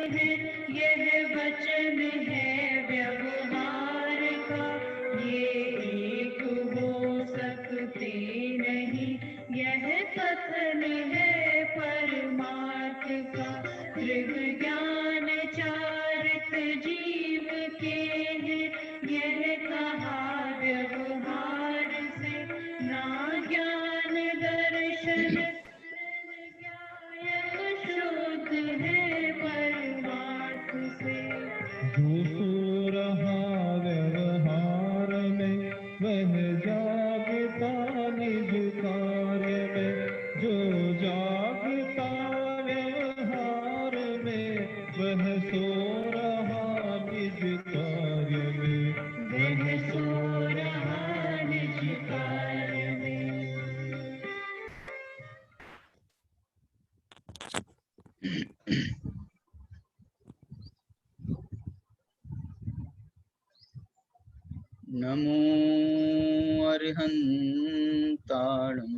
है, यह वचन है व्यवहार का, ये एक हो सकते नहीं, यह कथन है परमार्थ का। दृढ़ ज्ञान चारित जीव के हैं, यह कहा व्यवहार से, ना ज्ञान दर्शन शुद्ध है परमार्थ से। जो सो रहा व्यवहार में, वह जागता निज कार्य में। जो जागता व्यवहार में, वह सो रहा निज कार्य में। वह सो रहा निज कार्य में। नमो अर्हन्ताणं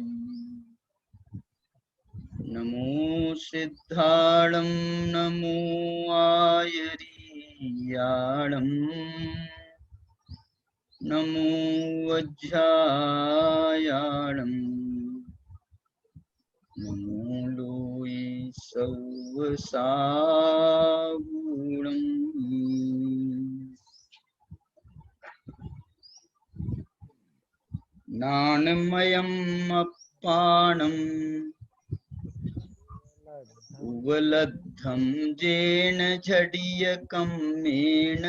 नमो सिद्धाणं नमो आयरीयाणं नमो वज्रायाणं नमो लोई सौवसागुणं। नानमयम् अप्पाणम् उवलब्धं जेन झडियकम्मेन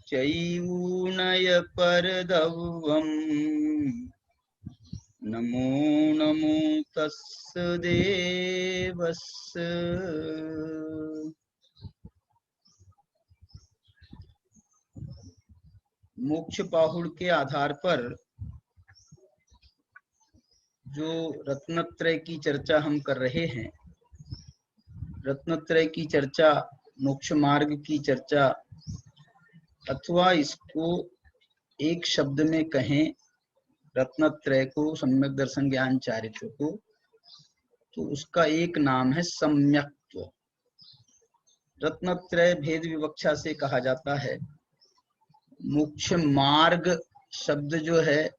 चैऊनय परदवम्। नमो नमो तस्य देवस्य। मोक्ष पाहुड़ के आधार पर जो रत्नत्रय की चर्चा हम कर रहे हैं, रत्नत्रय की चर्चा, मोक्ष मार्ग की चर्चा, अथवा इसको एक शब्द में कहें रत्नत्रय को, सम्यक दर्शन ज्ञान चारित्र को, तो उसका एक नाम है सम्यक्त्व। रत्नत्रय भेद विवक्षा से कहा जाता है। मोक्ष मार्ग शब्द जो है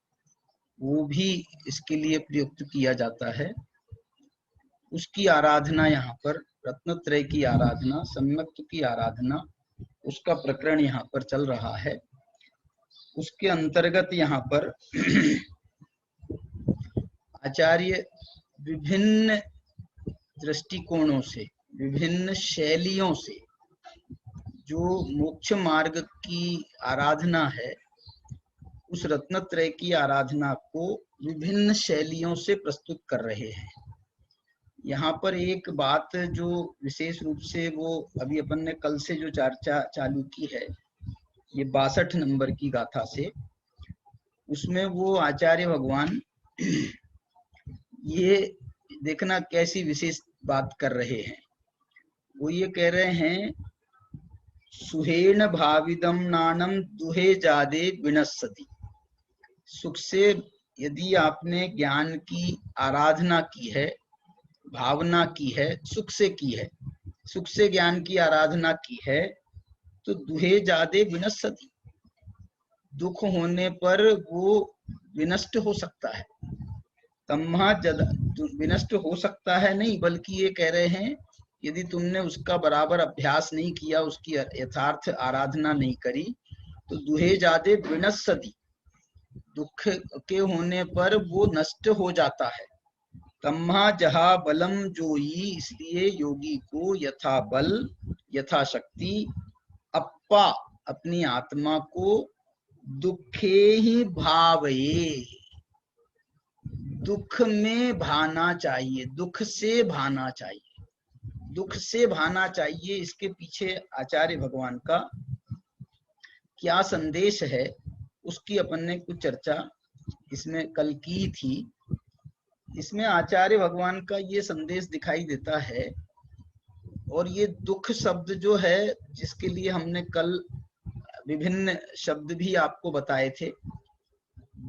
वो भी इसके लिए प्रयुक्त किया जाता है। उसकी आराधना यहाँ पर, रत्नत्रय की आराधना, सम्यक्त्व की आराधना, उसका प्रकरण यहाँ पर चल रहा है। उसके अंतर्गत यहाँ पर आचार्य विभिन्न दृष्टिकोणों से, विभिन्न शैलियों से जो मोक्ष मार्ग की आराधना है, उस रत्नत्रय की आराधना को विभिन्न शैलियों से प्रस्तुत कर रहे हैं। यहाँ पर एक बात जो विशेष रूप से, वो अभी अपन ने कल से जो चर्चा चालू की है, ये 62 नंबर की गाथा से, उसमें वो आचार्य भगवान ये देखना कैसी विशेष बात कर रहे हैं। वो ये कह रहे हैं, सुहेन भाविदम नानम दुहे जादे विनश्यति। सुख से यदि आपने ज्ञान की आराधना की है, भावना की है, सुख से की है, सुख से ज्ञान की आराधना की है, तो दुहे जादे विनश्यति, दुख होने पर वो विनष्ट हो सकता है। तम्हा जद विनष्ट हो सकता है नहीं, बल्कि ये कह रहे हैं यदि तुमने उसका बराबर अभ्यास नहीं किया, उसकी यथार्थ आराधना नहीं करी, तो दुहे जादे विनश्यति, दुख के होने पर वो नष्ट हो जाता है। तम्हा जहा बलम जोई, इसलिए योगी को यथा बल यथा शक्ति अप्पा, अपनी आत्मा को दुखे ही भावये, दुख में भाना चाहिए, दुख से भाना चाहिए, दुख से भाना चाहिए। इसके पीछे आचार्य भगवान का क्या संदेश है, उसकी अपन ने कुछ चर्चा इसमें कल की थी। इसमें आचार्य भगवान का ये संदेश दिखाई देता है। और ये दुख शब्द जो है, जिसके लिए हमने कल विभिन्न शब्द भी आपको बताए थे,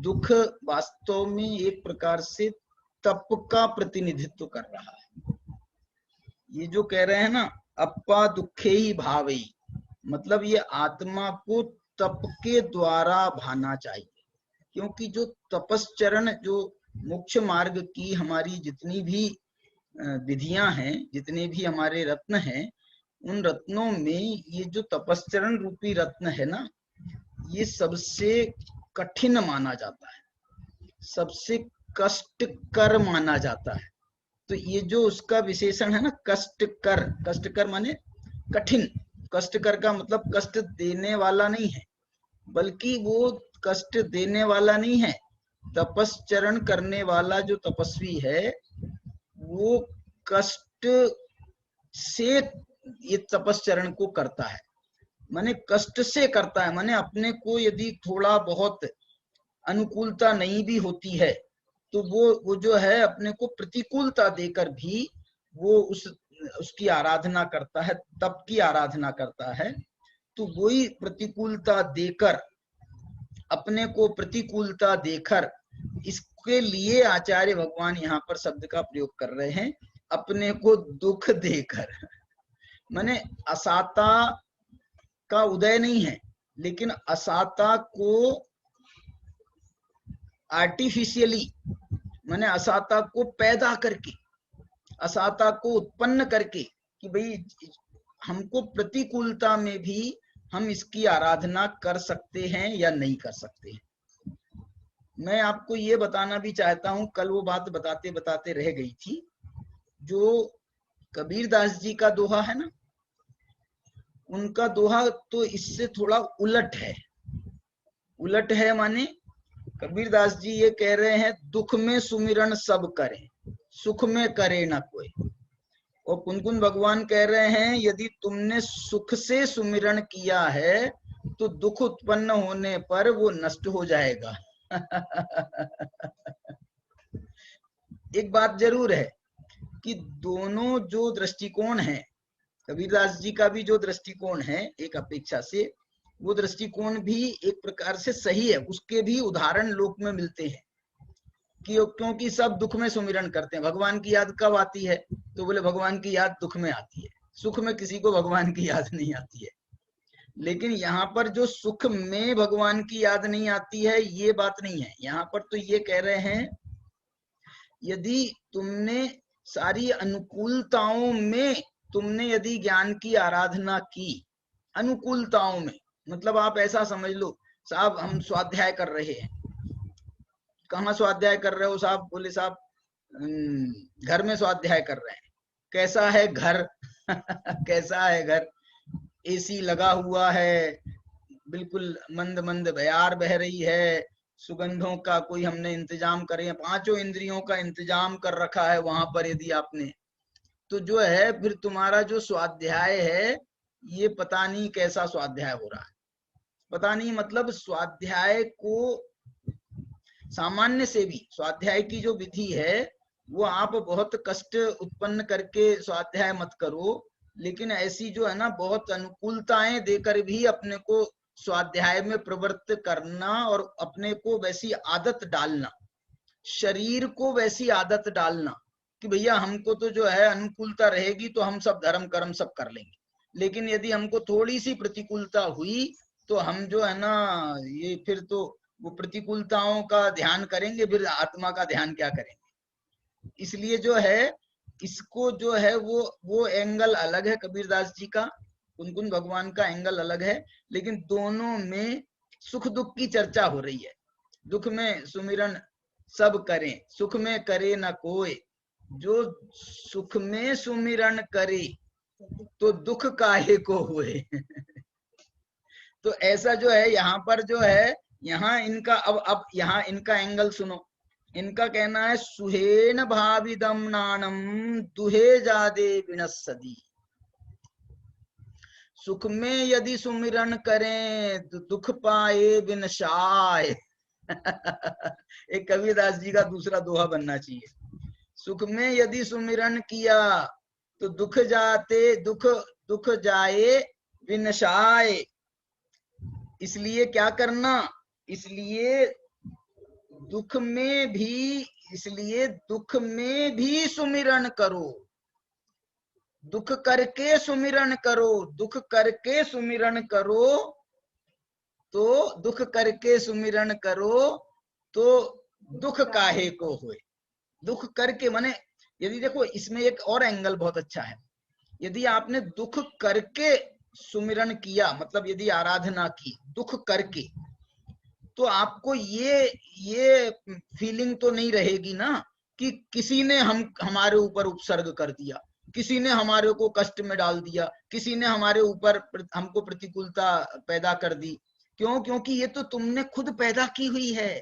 दुख वास्तव में एक प्रकार से तप का प्रतिनिधित्व कर रहा है। ये जो कह रहे हैं ना, अप्पा दुखे ही भावई, मतलब ये आत्मा को तप के द्वारा भाना चाहिए। क्योंकि जो तपस्चरण, जो मोक्ष मार्ग की हमारी जितनी भी विधियां हैं, जितने भी हमारे रत्न हैं, उन रत्नों में ये जो तपस्चरण रूपी रत्न है ना, ये सबसे कठिन माना जाता है, सबसे कष्टकर माना जाता है। तो ये जो उसका विशेषण है ना, कष्टकर, कष्टकर माने कठिन, कष्टकर का मतलब कष्ट देने वाला नहीं है, बल्कि वो कष्ट देने वाला नहीं है। तपस्चरण करने वाला जो तपस्वी है वो कष्ट से ये तपस्चरण को करता है, माने कष्ट से करता है। माने अपने को यदि थोड़ा बहुत अनुकूलता नहीं भी होती है तो वो जो है अपने को प्रतिकूलता देकर भी वो उसकी आराधना करता है, तप की आराधना करता है। तो वही प्रतिकूलता देकर, अपने को प्रतिकूलता देकर, इसके लिए आचार्य भगवान यहाँ पर शब्द का प्रयोग कर रहे हैं, अपने को दुख देकर। माने असाता का उदय नहीं है, लेकिन असाता को आर्टिफिशियली, माने असाता को पैदा करके, असाता को उत्पन्न करके, कि भाई हमको प्रतिकूलता में भी हम इसकी आराधना कर सकते हैं या नहीं कर सकते हैं। मैं आपको ये बताना भी चाहता हूं, कल वो बात बताते बताते रह गई थी, जो कबीरदास जी का दोहा है ना, उनका दोहा तो इससे थोड़ा उलट है। उलट है माने कबीरदास जी ये कह रहे हैं, दुख में सुमिरन सब करें, सुख में करे ना कोई। और कुनकुन भगवान कह रहे हैं, यदि तुमने सुख से सुमिरन किया है तो दुख उत्पन्न होने पर वो नष्ट हो जाएगा। एक बात जरूर है कि दोनों जो दृष्टिकोण है, कबीरदास जी का भी जो दृष्टिकोण है एक अपेक्षा से, वो दृष्टिकोण भी एक प्रकार से सही है। उसके भी उदाहरण लोक में मिलते हैं कि क्योंकि सब दुख में सुमिरन करते हैं। भगवान की याद कब आती है? तो बोले भगवान की याद दुख में आती है, सुख में किसी को भगवान की याद नहीं आती है। लेकिन यहाँ पर जो सुख में भगवान की याद नहीं आती है, ये बात नहीं है। यहाँ पर तो ये कह रहे हैं, यदि तुमने सारी अनुकूलताओं में तुमने यदि ज्ञान की आराधना की, अनुकूलताओं में मतलब आप ऐसा समझ लो, साहब हम स्वाध्याय कर रहे हैं। कहाँ स्वाध्याय कर रहे हो साहब? बोले साहब घर में स्वाध्याय कर रहे हैं। कैसा है घर? कैसा है घर? एसी लगा हुआ है, बिल्कुल मंद मंद बयार बह रही है, सुगंधों का कोई हमने इंतजाम करे, पांचों इंद्रियों का इंतजाम कर रखा है वहां पर। यदि आपने तो जो है फिर तुम्हारा जो स्वाध्याय है ये पता नहीं कैसा स्वाध्याय हो रहा है। पता नहीं मतलब स्वाध्याय को सामान्य से भी, स्वाध्याय की जो विधि है वो आप बहुत कष्ट उत्पन्न करके स्वाध्याय मत करो, लेकिन ऐसी जो है ना बहुत अनुकूलताएं देकर भी अपने को स्वाध्याय में प्रवृत्त करना और अपने को वैसी आदत डालना, शरीर को वैसी आदत डालना कि भैया हमको तो जो है अनुकूलता रहेगी तो हम सब धर्म कर्म सब कर लेंगे, लेकिन यदि हमको थोड़ी सी प्रतिकूलता हुई तो हम जो है ना ये फिर तो वो प्रतिकूलताओं का ध्यान करेंगे, फिर आत्मा का ध्यान क्या करेंगे। इसलिए जो है इसको जो है वो एंगल अलग है कबीरदास जी का, कुनकुन भगवान का एंगल अलग है, लेकिन दोनों में सुख दुख की चर्चा हो रही है। दुख में सुमिरन सब करें, सुख में करे न कोई, जो सुख में सुमिरन करे तो दुख काहे को हुए। तो ऐसा जो है यहाँ पर जो है, यहाँ इनका अब यहाँ इनका एंगल सुनो। इनका कहना है, सुहेन भाविदम नानम दुहे जादे विनस्सदी। सुख में यदि सुमिरन करें तो दुख पाए विनशाय। एक कबीरदास जी का दूसरा दोहा बनना चाहिए। सुख में यदि सुमिरन किया तो दुख जाए विनशाय। इसलिए क्या करना? इसलिए दुख में भी सुमिरन करो। दुख करके सुमिरन करो, दुख करके सुमिरन करो, तो दुख करके सुमिरन करो तो दुख काहे को होए। दुख करके माने, यदि देखो इसमें एक और एंगल बहुत अच्छा है, यदि आपने दुख करके सुमिरन किया, मतलब यदि आराधना की दुख करके, तो आपको ये फीलिंग तो नहीं रहेगी ना कि किसी ने हमारे ऊपर उपसर्ग कर दिया, किसी ने हमारे को कष्ट में डाल दिया, किसी ने हमारे ऊपर हमको प्रतिकूलता पैदा कर दी। क्यों? क्योंकि ये तो तुमने खुद पैदा की हुई है।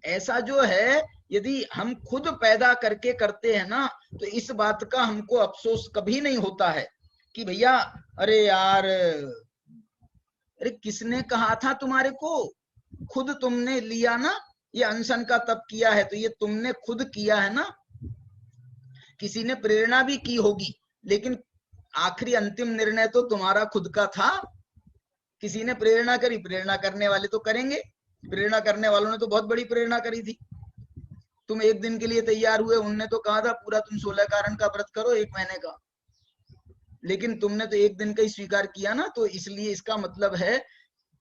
ऐसा जो है, यदि हम खुद पैदा करके करते हैं ना, तो इस बात का हमको अफसोस कभी नहीं होता है कि भैया अरे यार, अरे किसने कहा था तुम्हारे को, खुद तुमने लिया ना, ये अनशन का तप किया है तो ये तुमने खुद किया है ना। किसी ने प्रेरणा भी की होगी, लेकिन आखिरी अंतिम निर्णय तो तुम्हारा खुद का था। किसी ने प्रेरणा करी, प्रेरणा करने वाले तो करेंगे, प्रेरणा करने वालों ने तो बहुत बड़ी प्रेरणा करी थी। तुम एक दिन के लिए तैयार हुए, उनने तो कहा था पूरा तुम 16 कारण का व्रत करो 1 महीने का, लेकिन तुमने तो एक दिन का ही स्वीकार किया ना। तो इसलिए इसका मतलब है,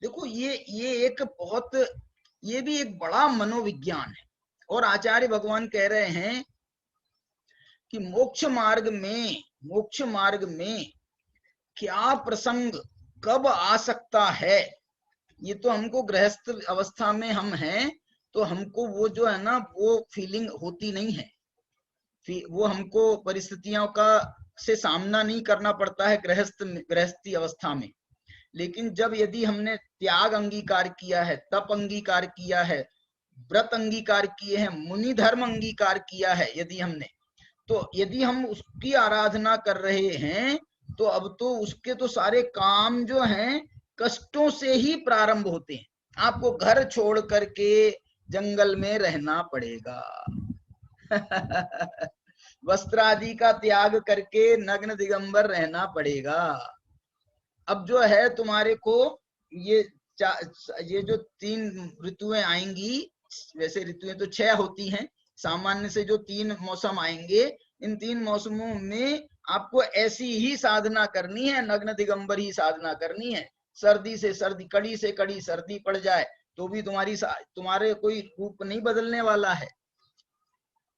देखो ये एक बहुत, ये भी एक बड़ा मनोविज्ञान है। और आचार्य भगवान कह रहे हैं कि मोक्ष मार्ग में क्या प्रसंग कब आ सकता है, ये तो हमको गृहस्थ अवस्था में हम हैं तो हमको वो जो है ना वो फीलिंग होती नहीं है, वो हमको परिस्थितियों का से सामना नहीं करना पड़ता है गृहस्थी अवस्था में। लेकिन जब यदि हमने त्याग अंगीकार किया है, तप अंगीकार किया है, व्रत अंगीकार किए हैं, मुनि धर्म अंगीकार किया है यदि हमने, तो यदि हम उसकी आराधना कर रहे हैं तो अब तो उसके तो सारे काम जो हैं कष्टों से ही प्रारंभ होते हैं। आपको घर छोड़ करके जंगल में रहना पड़ेगा वस्त्र आदि का त्याग करके नग्न दिगंबर रहना पड़ेगा। अब जो है तुम्हारे को ये जो 3 ऋतुएं आएंगी, वैसे ऋतुएं तो 6 होती हैं, सामान्य से जो 3 मौसम आएंगे, इन 3 मौसमों में आपको ऐसी ही साधना करनी है, नग्न दिगंबर ही साधना करनी है। सर्दी से सर्दी, कड़ी से कड़ी सर्दी पड़ जाए तो भी तुम्हारे कोई रूप नहीं बदलने वाला है।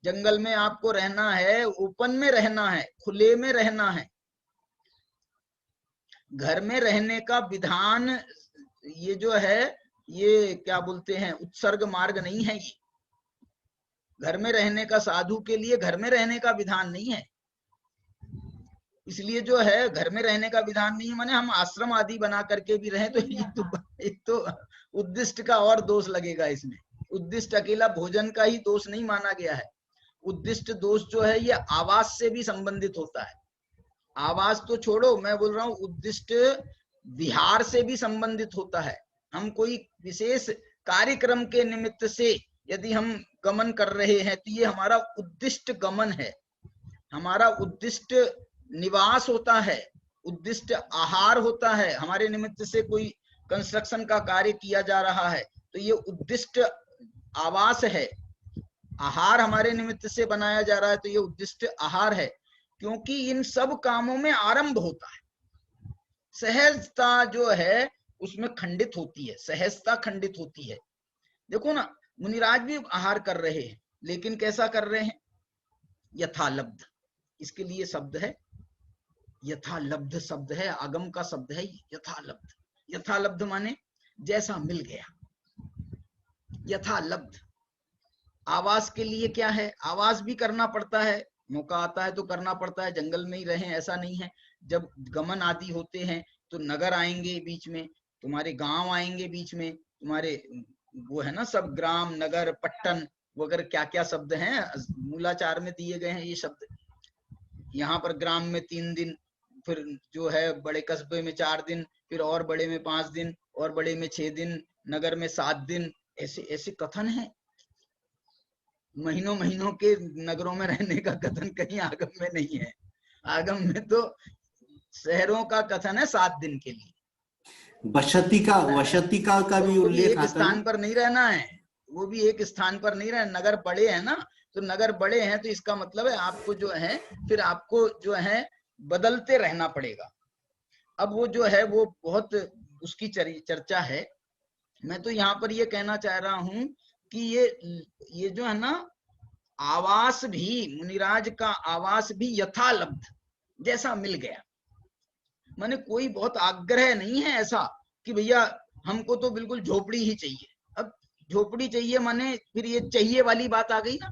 जंगल में आपको रहना है, ओपन में रहना है, खुले में रहना है। घर में रहने का विधान ये जो है, ये क्या बोलते हैं, उत्सर्ग मार्ग नहीं है। ये घर में रहने का, साधु के लिए घर में रहने का विधान नहीं है। इसलिए जो है घर में रहने का विधान नहीं है, माने हम आश्रम आदि बना करके भी रहें तो एक तो उद्दिष्ट का और दोष लगेगा इसमें। उद्दिष्ट अकेला भोजन का ही दोष नहीं माना गया है। उद्दिष्ट दोष जो है ये आवास से भी संबंधित होता है। आवास तो छोड़ो, मैं बोल रहा हूँ उद्दिष्ट विहार से भी संबंधित होता है। हम कोई विशेष कार्यक्रम के निमित्त से यदि हम गमन कर रहे हैं तो ये हमारा उद्दिष्ट गमन है, हमारा उद्दिष्ट निवास होता है, उद्दिष्ट आहार होता है। हमारे निमित्त से कोई कंस्ट्रक्शन का कार्य किया जा रहा है तो ये उद्दिष्ट आवास है। आहार हमारे निमित्त से बनाया जा रहा है तो ये उद्दिष्ट आहार है, क्योंकि इन सब कामों में आरंभ होता है। सहजता जो है उसमें खंडित होती है, सहजता खंडित होती है। देखो ना, मुनिराज भी आहार कर रहे हैं, लेकिन कैसा कर रहे हैं? यथालब्ध, इसके लिए शब्द है यथालब्ध, शब्द है, आगम का शब्द है यथालब्ध। यथालब्ध माने जैसा मिल गया, यथालब्ध। आवास के लिए क्या है? आवास भी करना पड़ता है, मौका आता है तो करना पड़ता है। जंगल में ही रहें ऐसा नहीं है। जब गमन आदि होते हैं तो नगर आएंगे बीच में, तुम्हारे गांव आएंगे बीच में, तुम्हारे वो है ना सब ग्राम, नगर, पट्टन वगैरह क्या क्या शब्द हैं मूलाचार में दिए गए हैं ये शब्द। यहाँ पर ग्राम में 3 दिन, फिर जो है बड़े कस्बे में 4 दिन, फिर और बड़े में 5 दिन, और बड़े में 6 दिन, नगर में 7 दिन, ऐसे ऐसे कथन है। महीनों महीनों के नगरों में रहने का कथन कहीं आगम में नहीं है। आगम में तो शहरों का कथन है 7 दिन के लिए। वसति का भी उल्लेख एक स्थान पर नहीं रहना है, वो भी एक स्थान पर नहीं रहना। नगर बड़े हैं ना, तो नगर बड़े हैं तो इसका मतलब है आपको जो है फिर आपको जो है बदलते रहना पड़ेगा। अब वो जो है वो बहुत उसकी चर्चा है। मैं तो यहाँ पर ये कहना चाह रहा हूं कि ये जो है ना आवास भी, मुनिराज का आवास भी यथालब्ध जैसा मिल गया। माने कोई बहुत आग्रह नहीं है ऐसा कि भैया हमको तो बिल्कुल झोपड़ी ही चाहिए। अब झोपड़ी चाहिए माने फिर ये चाहिए वाली बात आ गई ना,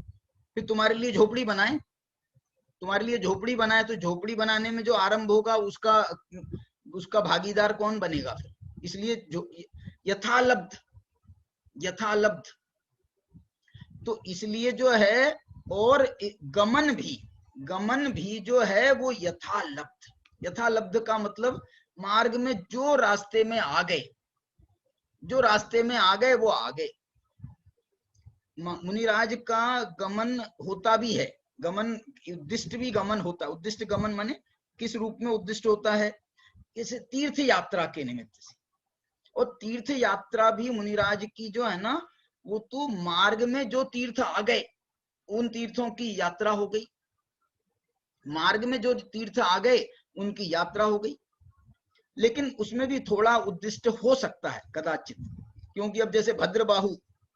फिर तुम्हारे लिए झोपड़ी बनाए, तुम्हारे लिए झोपड़ी बनाए तो झोपड़ी बनाने में जो आरंभ होगा उसका भागीदार कौन बनेगा फिर? इसलिए जो यथालब्ध, यथालब्ध, तो इसलिए जो है और गमन भी जो है वो यथालब्ध। यथालब्ध का मतलब मार्ग में जो रास्ते में आ गए, जो रास्ते में आ गए वो आ गए। मुनिराज का गमन होता भी है, गमन उद्दिष्ट भी गमन होता है। उद्दिष्ट गमन माने किस रूप में उद्दिष्ट होता है? जैसे तीर्थ यात्रा के निमित्त से। और तीर्थ यात्रा भी मुनिराज की जो है ना वो तो मार्ग में जो तीर्थ आ गए उन तीर्थों की यात्रा हो गई, मार्ग में जो तीर्थ आ गए उनकी यात्रा हो गई। लेकिन उसमें भी थोड़ा उद्दिष्ट हो सकता है कदाचित, क्योंकि अब जैसे भद्रबाहु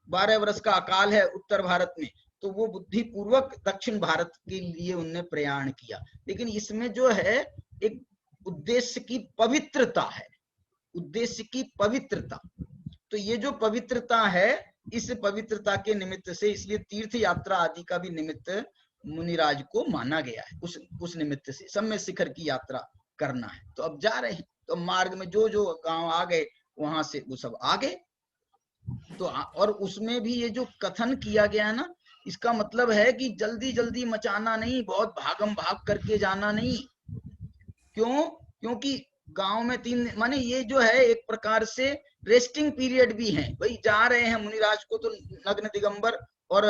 12 वर्ष का अकाल है उत्तर भारत में, तो वो बुद्धिपूर्वक दक्षिण भारत के लिए उनने प्रयाण किया। लेकिन इसमें जो है एक उद्देश्य की पवित्रता है, उद्देश्य की पवित्रता। तो ये जो पवित्रता है, इस पवित्रता के निमित्त से इसलिए तीर्थ यात्रा आदि का भी निमित्त मुनिराज को माना गया है। उस निमित्त से सम्य शिखर की यात्रा करना है। तो अब जा रहे हैं, तो मार्ग में जो जो गांव आ गए वहां से वो सब आ गए। तो और उसमें भी ये जो कथन किया गया है ना, इसका मतलब है कि जल्दी जल्दी मचाना नहीं, बहुत भागम भाग करके जाना नहीं। क्यों? क्योंकि गांव में 3 माने ये जो है एक प्रकार से रेस्टिंग पीरियड भी है। भाई जा रहे हैं मुनिराज को तो नग्न दिगंबर और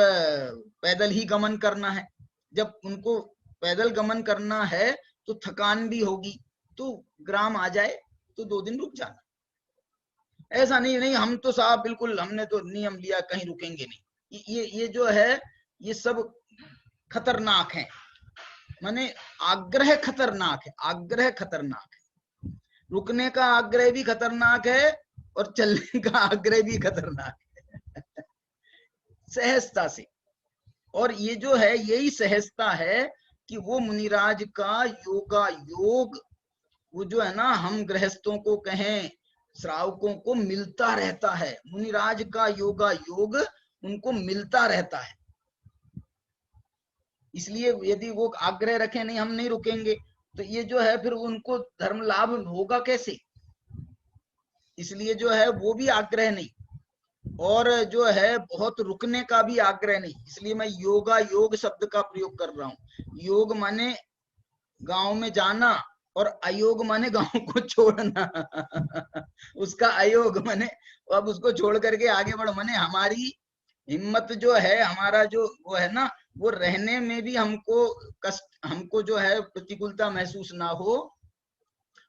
पैदल ही गमन करना है। जब उनको पैदल गमन करना है तो थकान भी होगी, तो ग्राम आ जाए तो 2 दिन रुक जाना। ऐसा नहीं हम तो साहब बिल्कुल हमने तो नियम लिया कहीं रुकेंगे नहीं। ये जो है ये सब खतरनाक है। माने आग्रह खतरनाक है, आग्रह खतरनाक है। रुकने का आग्रह भी खतरनाक है और चलने का आग्रह भी खतरनाक है सहजता से। और ये जो है यही सहजता है कि वो मुनिराज का योगा योग, वो जो है ना हम गृहस्थों को कहें, श्रावकों को मिलता रहता है। मुनिराज का योगा योग उनको मिलता रहता है। इसलिए यदि वो आग्रह रखें नहीं हम नहीं रुकेंगे, तो ये जो है फिर उनको धर्म लाभ होगा कैसे? इसलिए जो है वो भी आग्रह नहीं, और जो है बहुत रुकने का भी आग्रह नहीं। इसलिए मैं योगा योग शब्द का प्रयोग कर रहा हूँ। योग माने गांव में जाना और अयोग माने गांव को छोड़ना उसका अयोग माने अब उसको छोड़ करके आगे बढ़ो। माने हमारी हिम्मत जो है, हमारा जो वो है ना, वो रहने में भी हमको कष्ट, हमको जो है प्रतिकूलता महसूस ना हो,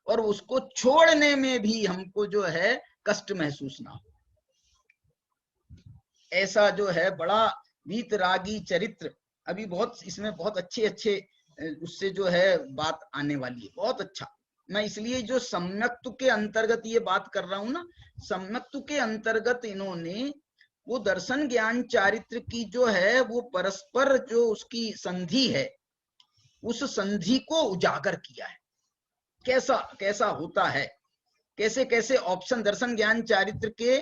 और उसको छोड़ने में भी हमको जो है कष्ट महसूस ना हो। ऐसा जो है बड़ा वीतरागी चरित्र, अभी बहुत इसमें बहुत अच्छे अच्छे उससे जो है बात आने वाली है, बहुत अच्छा। मैं इसलिए जो सम्यक्त्व के अंतर्गत ये बात कर रहा हूं ना, सम्यक्त्व के अंतर्गत इन्होंने वो दर्शन ज्ञान चारित्र की जो है वो परस्पर जो उसकी संधि है, उस संधि को उजागर किया है। कैसा कैसा होता है, कैसे कैसे ऑप्शन दर्शन ज्ञान चारित्र के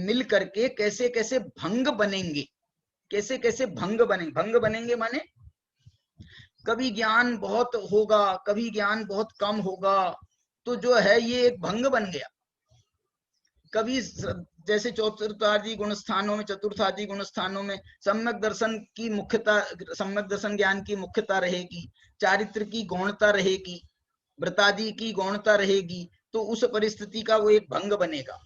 मिल करके कैसे कैसे भंग बनेंगे, कैसे कैसे भंग बनेंगे। भंग बनेंगे माने कभी ज्ञान बहुत होगा, कभी ज्ञान बहुत कम होगा, तो जो है ये एक भंग बन गया। कभी जैसे चतुर्थादि गुण स्थानों में, चतुर्थादि गुण स्थानों में सम्यक दर्शन की मुख्यता, सम्यक दर्शन ज्ञान की मुख्यता रहेगी, चारित्र की गौणता रहेगी, व्रतादि की गौणता रहेगी, तो उस परिस्थिति का वो एक भंग बनेगा।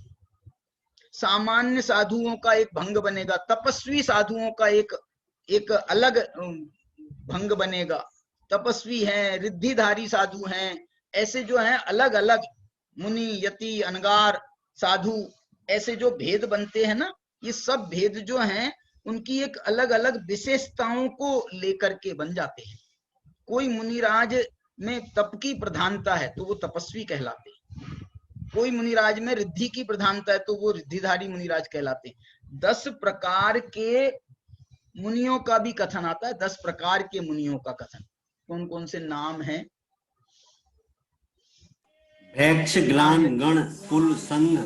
सामान्य साधुओं का एक भंग बनेगा, तपस्वी साधुओं का एक अलग भंग बनेगा। तपस्वी हैं, रिद्धिधारी साधु हैं, ऐसे जो हैं अलग अलग मुनि, यति, अनगार, साधु, ऐसे जो भेद बनते हैं ना, ये सब भेद जो हैं उनकी एक अलग अलग विशेषताओं को लेकर के बन जाते हैं। कोई मुनिराज में तप की प्रधानता है तो वो तपस्वी कहलाते हैं, कोई मुनिराज में रिद्धि की प्रधानता है तो वो रिद्धिधारी मुनिराज कहलाते हैं। 10 प्रकार के मुनियों का भी कथन आता है, 10 प्रकार के मुनियों का कथन। कौन कौन से नाम हैं? भैक्ष, ग्लान, गण, कुल, संघ,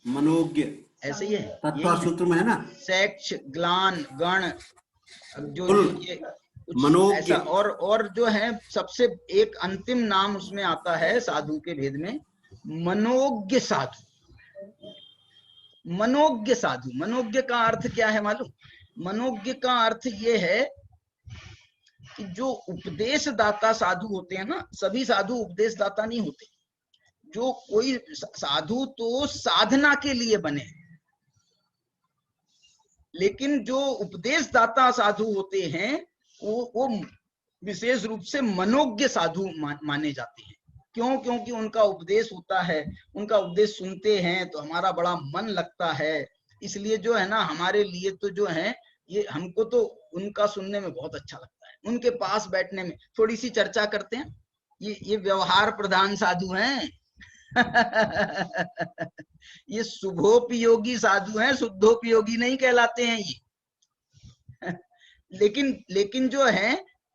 मनोज्ञ, ऐसे ही है, तत्वा सूत्र में है ना, सेक्ष, ग्लान, गण, जो कुल, ये कुछ मनोज्ञ। ऐसा। और जो है सबसे एक अंतिम नाम उसमें आता है साधु के भेद में, मनोज्ञ साधु। मनोज्ञ साधु, मनोज्ञ का अर्थ क्या है मालूम? मनोज्ञ का अर्थ ये है कि जो उपदेश दाता साधु होते हैं ना, सभी साधु उपदेश दाता नहीं होते। जो कोई साधु तो साधना के लिए बने, लेकिन जो उपदेश दाता साधु होते हैं वो विशेष रूप से मनोज्ञ साधु माने जाते हैं। क्यों? क्योंकि उनका उपदेश होता है, उनका उपदेश सुनते हैं तो हमारा बड़ा मन लगता है। इसलिए जो है ना, हमारे लिए तो जो है ये, हमको तो उनका सुनने में बहुत अच्छा लगता है, उनके पास बैठने में। थोड़ी सी चर्चा करते हैं। ये व्यवहार प्रधान साधु हैं। ये शुभोपयोगी साधु हैं, शुद्धोपयोगी नहीं कहलाते हैं ये। लेकिन जो है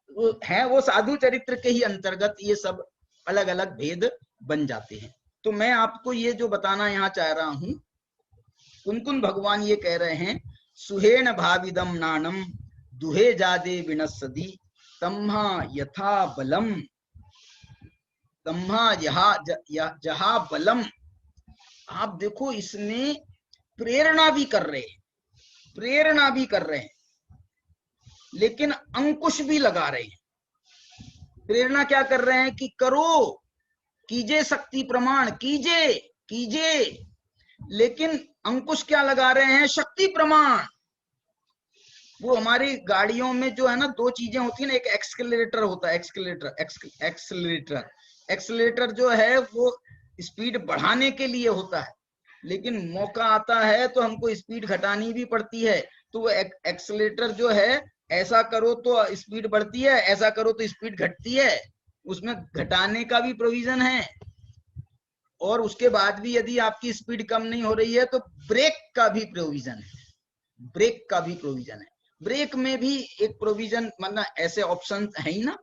वो साधु चरित्र के ही अंतर्गत ये सब अलग अलग भेद बन जाते हैं। तो मैं आपको ये जो बताना यहाँ चाह रहा हूं, कुनकुन भगवान ये कह रहे हैं, सुहेण भाविदम नानम दुहे जादे विनस्सति तम्हा यथा बलम, तम्हा जहा बलम। आप देखो, इसमें प्रेरणा भी कर रहे हैं, प्रेरणा भी कर रहे हैं, लेकिन अंकुश भी लगा रहे हैं। प्रेरणा क्या कर रहे हैं कि करो, कीजिए शक्ति प्रमाण, कीजिए, लेकिन अंकुश क्या लगा रहे हैं? शक्ति प्रमाण। वो हमारी गाड़ियों में जो है ना, 2 चीजें होती है ना, एक एक्सलेटर होता है, एक्सलेटर जो है वो स्पीड बढ़ाने के लिए होता है, लेकिन मौका आता है तो हमको स्पीड घटानी भी पड़ती है। तो वो एक्सलेटर जो है, ऐसा करो तो स्पीड बढ़ती है, ऐसा करो तो स्पीड घटती है, उसमें घटाने का भी प्रोविजन है। और उसके बाद भी यदि आपकी स्पीड कम नहीं हो रही है तो ब्रेक का भी प्रोविजन है, ब्रेक का भी प्रोविजन है। ब्रेक में भी एक प्रोविजन, मतलब ऐसे ऑप्शन है ही ना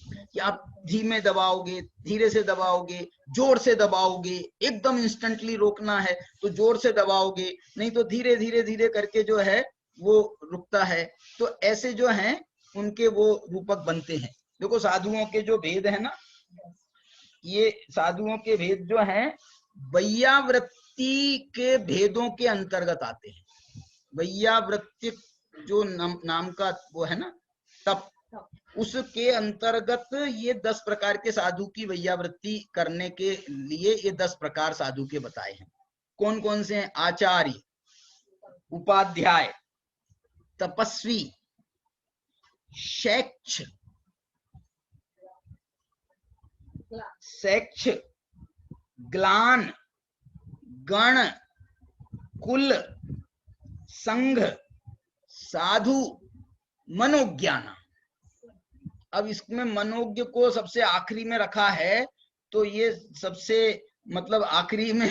कि आप धीमे दबाओगे, धीरे से दबाओगे, जोर से दबाओगे, एकदम इंस्टेंटली रोकना है तो जोर से दबाओगे, नहीं तो धीरे धीरे धीरे करके जो है वो रुकता है। तो ऐसे जो हैं उनके वो रूपक बनते हैं। देखो, साधुओं के जो भेद है ना, ये साधुओं के भेद जो हैं वैयावृत्ति के भेदों के अंतर्गत आते हैं। वैयावृत्ति जो नाम का वो है ना तप, उसके अंतर्गत ये 10 प्रकार के साधु की वैयावृत्ति करने के लिए ये 10 प्रकार साधु के बताए हैं। कौन कौन से हैं? आचार्य, उपाध्याय, तपस्वी, शैक्ष, ग्लान, गण, कुल, संघ, साधु, मनोज्ञान। अब इसमें मनोज्ञ को सबसे आखिरी में रखा है, तो ये सबसे मतलब आखिरी में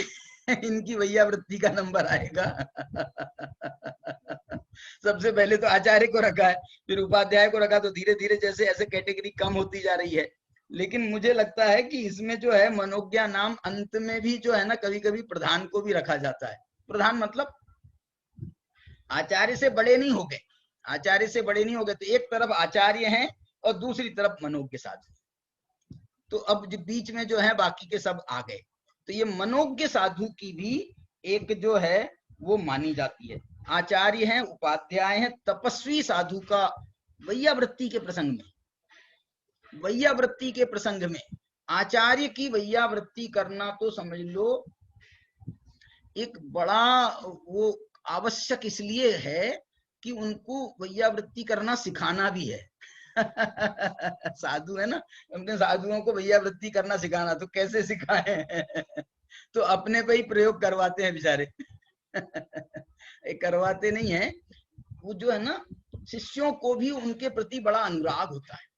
इनकी वैयावृत्ति का नंबर आएगा। सबसे पहले तो आचार्य को रखा है, फिर उपाध्याय को रखा, तो धीरे धीरे जैसे ऐसे कैटेगरी कम होती जा रही है। लेकिन मुझे लगता है कि इसमें जो है मनोज्ञा नाम अंत में भी जो है ना, कभी कभी प्रधान को भी रखा जाता है। प्रधान मतलब आचार्य से बड़े नहीं हो गए, आचार्य से बड़े नहीं हो गए, तो एक तरफ आचार्य हैं और दूसरी तरफ मनोज्ञ साधु। तो अब जो बीच में जो है बाकी के सब आ गए। तो ये मनोज्ञ साधु की भी एक जो है वो मानी जाती है। आचार्य हैं, उपाध्याय हैं, तपस्वी साधु का वैयावृत्ति के प्रसंग में, वैयावृत्ति के प्रसंग में आचार्य की वैयावृत्ति करना तो समझ लो एक बड़ा वो आवश्यक इसलिए है कि उनको वैयावृत्ति करना सिखाना भी है। साधु है ना, अपने साधुओं को वैयावृत्ति करना सिखाना, तो कैसे सिखाए? तो अपने पे ही प्रयोग करवाते हैं बेचारे। करवाते नहीं है, वो जो है ना, शिष्यों को भी उनके प्रति बड़ा अनुराग होता है।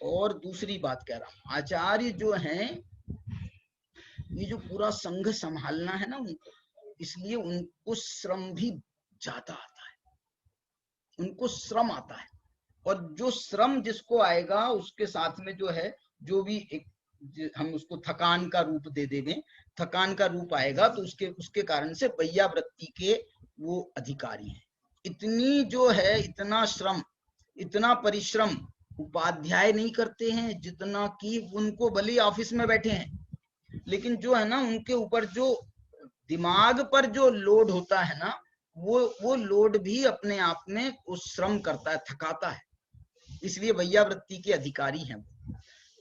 और दूसरी बात कह रहा हूं, आचार्य जो हैं, ये जो पूरा संघ संभालना है ना उनको, इसलिए उनको श्रम भी ज्यादा आता है, उनको श्रम आता है। और जो श्रम जिसको आएगा उसके साथ में जो है, जो भी एक हम उसको थकान का रूप दे देंगे, थकान का रूप आएगा, तो उसके कारण से वैयावृत्ति के वो अधिकारी हैं। इतनी जो है, इतना श्रम, इतना परिश्रम उपाध्याय नहीं करते हैं, जितना कि उनको भले ही ऑफिस में बैठे हैं, लेकिन जो है ना, उनके ऊपर जो दिमाग पर जो लोड होता है ना, वो लोड भी अपने आप में उस श्रम करता है, थकाता है। इसलिए वैयावृत्ति के अधिकारी हैं।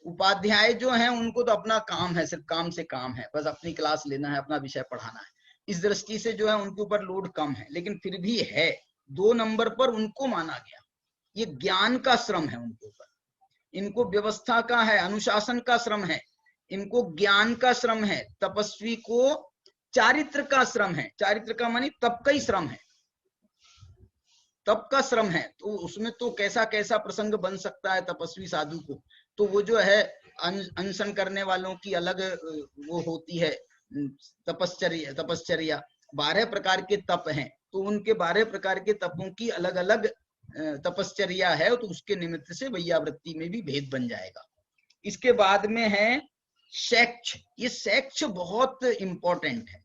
उपाध्याय जो हैं, उनको तो अपना काम है, सिर्फ काम से काम है, बस अपनी क्लास लेना है, अपना विषय पढ़ाना है। इस दृष्टि से जो है उनके ऊपर लोड कम है, लेकिन फिर भी है, 2 नंबर पर उनको माना गया। ये ज्ञान का श्रम है उनके ऊपर, इनको व्यवस्था का है, अनुशासन का श्रम है, इनको ज्ञान का श्रम है। तपस्वी को चारित्र का श्रम है, चारित्र का मानी तप का ही श्रम है, तप का श्रम है। तो उसमें तो कैसा कैसा प्रसंग बन सकता है तपस्वी साधु को। तो वो जो है अनशन करने वालों की अलग वो होती है तपश्चर्या, 12 प्रकार के तप हैं, तो उनके 12 प्रकार के तपों की अलग अलग तपश्चर्या है, तो उसके निमित्त से वैयावृत्ति में भी भेद बन जाएगा। इसके बाद में है शैक्ष। ये शैक्ष बहुत इंपॉर्टेंट है।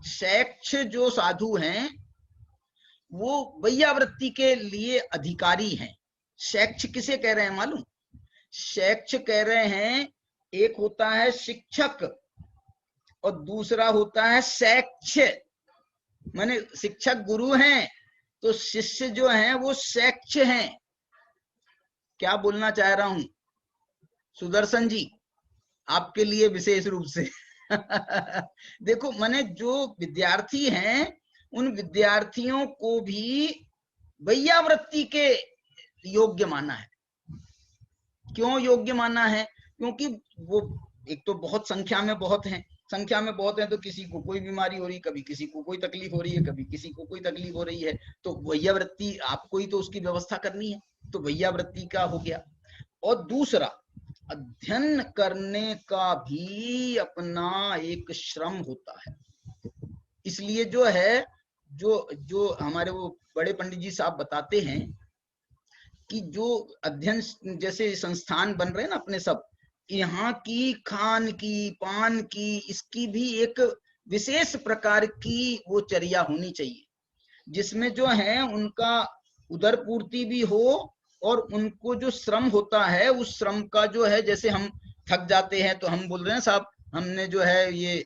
शैक्ष जो साधु हैं वो वैयावृत्ति के लिए अधिकारी हैं। शैक्ष किसे कह रहे हैं मालूम? शैक्ष कह रहे हैं, एक होता है शिक्षक और दूसरा होता है शैक्ष। माने शिक्षक गुरु हैं, तो शिष्य जो हैं वो शैक्ष हैं। क्या बोलना चाह रहा हूं सुदर्शन जी, आपके लिए विशेष रूप से देखो, माने जो विद्यार्थी हैं, उन विद्यार्थियों को भी वैयावृत्ति के योग्य माना है। क्यों योग्य माना है? क्योंकि वो एक तो बहुत संख्या में बहुत हैं, संख्या में बहुत है, तो किसी को कोई बीमारी हो रही, कभी किसी को कोई तकलीफ हो रही है, कभी किसी को कोई तकलीफ हो रही है, तो वैयावृत्ति आपको ही तो उसकी व्यवस्था करनी है, तो वैयावृत्ति का हो गया। और दूसरा, अध्ययन करने का भी अपना एक श्रम होता है। इसलिए जो है, जो हमारे वो बड़े पंडित जी साहब बताते हैं कि जो अध्ययन जैसे संस्थान बन रहे हैं ना अपने सब, यहाँ की खान की, पान की, इसकी भी एक विशेष प्रकार की वो चर्या होनी चाहिए, जिसमें जो है उनका उदर पूर्ति भी हो, और उनको जो श्रम होता है उस श्रम का जो है, जैसे हम थक जाते हैं तो हम बोल रहे हैं साहब हमने जो है ये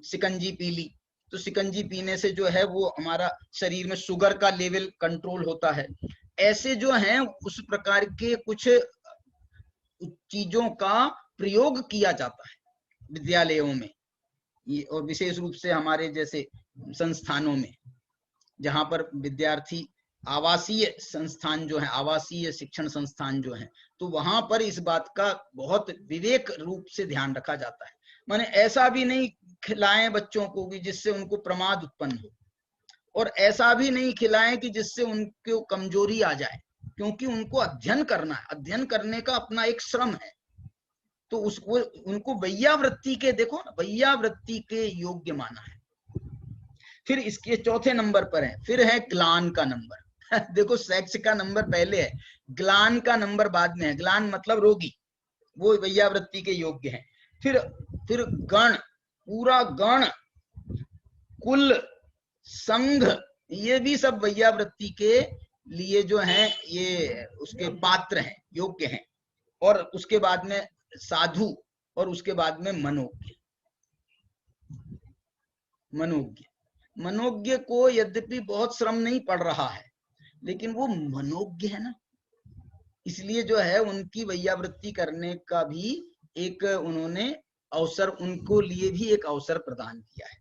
शिकंजी पी ली, तो शिकंजी पीने से जो है वो हमारा शरीर में शुगर का लेवल कंट्रोल होता है। ऐसे जो है उस प्रकार के कुछ चीजों का प्रयोग किया जाता है विद्यालयों में, ये और विशेष रूप से हमारे जैसे संस्थानों में, जहां पर विद्यार्थी आवासीय संस्थान जो है, आवासीय शिक्षण संस्थान जो है, तो वहां पर इस बात का बहुत विवेक रूप से ध्यान रखा जाता है। माने ऐसा भी नहीं खिलाएं बच्चों को भी जिससे उनको प्रमाद उत्पन्न हो, और ऐसा भी नहीं खिलाएं कि जिससे उनको कमजोरी आ जाए, क्योंकि उनको अध्ययन करना है, अध्ययन करने का अपना एक श्रम है। तो उसको उनको वैयावृत्ति के, देखो ना, वैयावृत्ति के योग्य माना है। फिर इसके चौथे नंबर पर है, फिर है ग्लान का नंबर देखो, सेक्स का नंबर पहले है, ग्लान का नंबर बाद में है। ग्लान मतलब रोगी, वो वैयावृत्ति के योग्य है। फिर गण, पूरा गण, कुल, संघ, ये भी सब वैयावृत्ति के लिए जो है ये उसके पात्र हैं, योग्य हैं। और उसके बाद में साधु, और उसके बाद में मनोज्ञ। मनोज्ञ को यद्यपि बहुत श्रम नहीं पड़ रहा है, लेकिन वो मनोज्ञ है ना, इसलिए जो है उनकी वैयावृत्ति करने का भी एक उन्होंने अवसर, उनको लिए भी एक अवसर प्रदान किया है।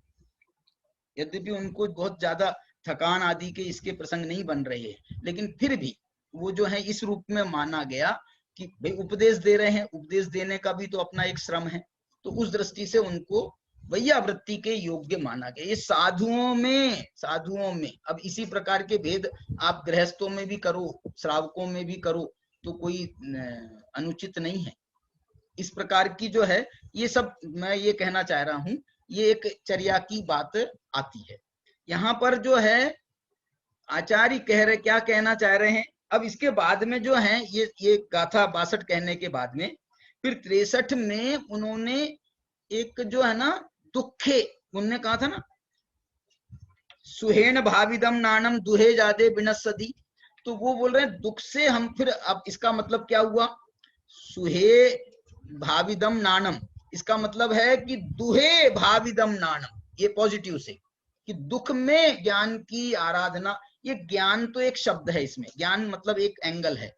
यद्यपि उनको बहुत ज्यादा थकान आदि के इसके प्रसंग नहीं बन रहे हैं, लेकिन फिर भी वो जो है इस रूप में माना गया कि भाई उपदेश दे रहे हैं, उपदेश देने का भी तो अपना एक श्रम है, तो उस दृष्टि से उनको वैयावृत्ति के योग्य माना गया। ये साधुओं में अब इसी प्रकार के भेद आप गृहस्थों में भी करो, श्रावकों में भी करो, तो कोई अनुचित नहीं है। इस प्रकार की जो है ये सब मैं ये कहना चाह रहा हूं, ये एक चर्या की बात आती है। यहाँ पर जो है आचार्य क्या कहना चाह रहे हैं। अब इसके बाद में जो है ये गाथा 62 कहने के बाद में फिर 63 में उन्होंने एक जो है ना दुखे, उन्होंने कहा था ना सुहेण भाविदम नानम दुहे जादे बिनस्सदी, तो वो बोल रहे हैं दुख से हम फिर, अब इसका मतलब क्या हुआ, सुहे भाविदम नानम, इसका मतलब है कि दुहे भाविदम नानम, ये पॉजिटिव से कि दुख में ज्ञान की आराधना। ये ज्ञान तो एक शब्द है, इसमें ज्ञान मतलब एक एंगल है,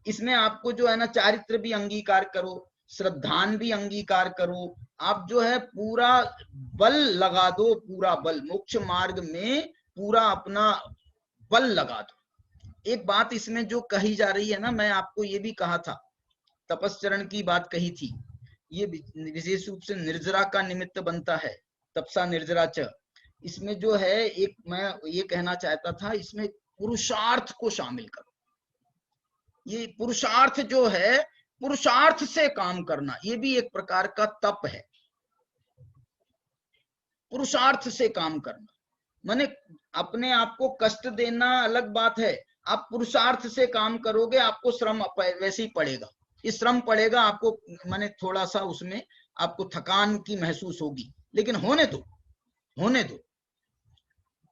इसमें आपको जो है ना चारित्र भी अंगीकार करो, श्रद्धान भी अंगीकार करो, आप जो है पूरा बल लगा दो, पूरा बल मोक्ष मार्ग में पूरा अपना बल लगा दो। एक बात इसमें जो कही जा रही है ना, मैं आपको ये भी कहा था, तपस्चरण की बात कही थी, ये विशेष रूप से निर्जरा का निमित्त बनता है, तपसा निर्जरा च। इसमें जो है एक मैं ये कहना चाहता था, इसमें पुरुषार्थ को शामिल करो। ये पुरुषार्थ जो है, पुरुषार्थ से काम करना, ये भी एक प्रकार का तप है। पुरुषार्थ से काम करना माने अपने आप को कष्ट देना अलग बात है, आप पुरुषार्थ से काम करोगे, आपको श्रम वैसे ही पड़ेगा, ये श्रम पड़ेगा आपको, माने थोड़ा सा उसमें आपको थकान की महसूस होगी, लेकिन होने दो।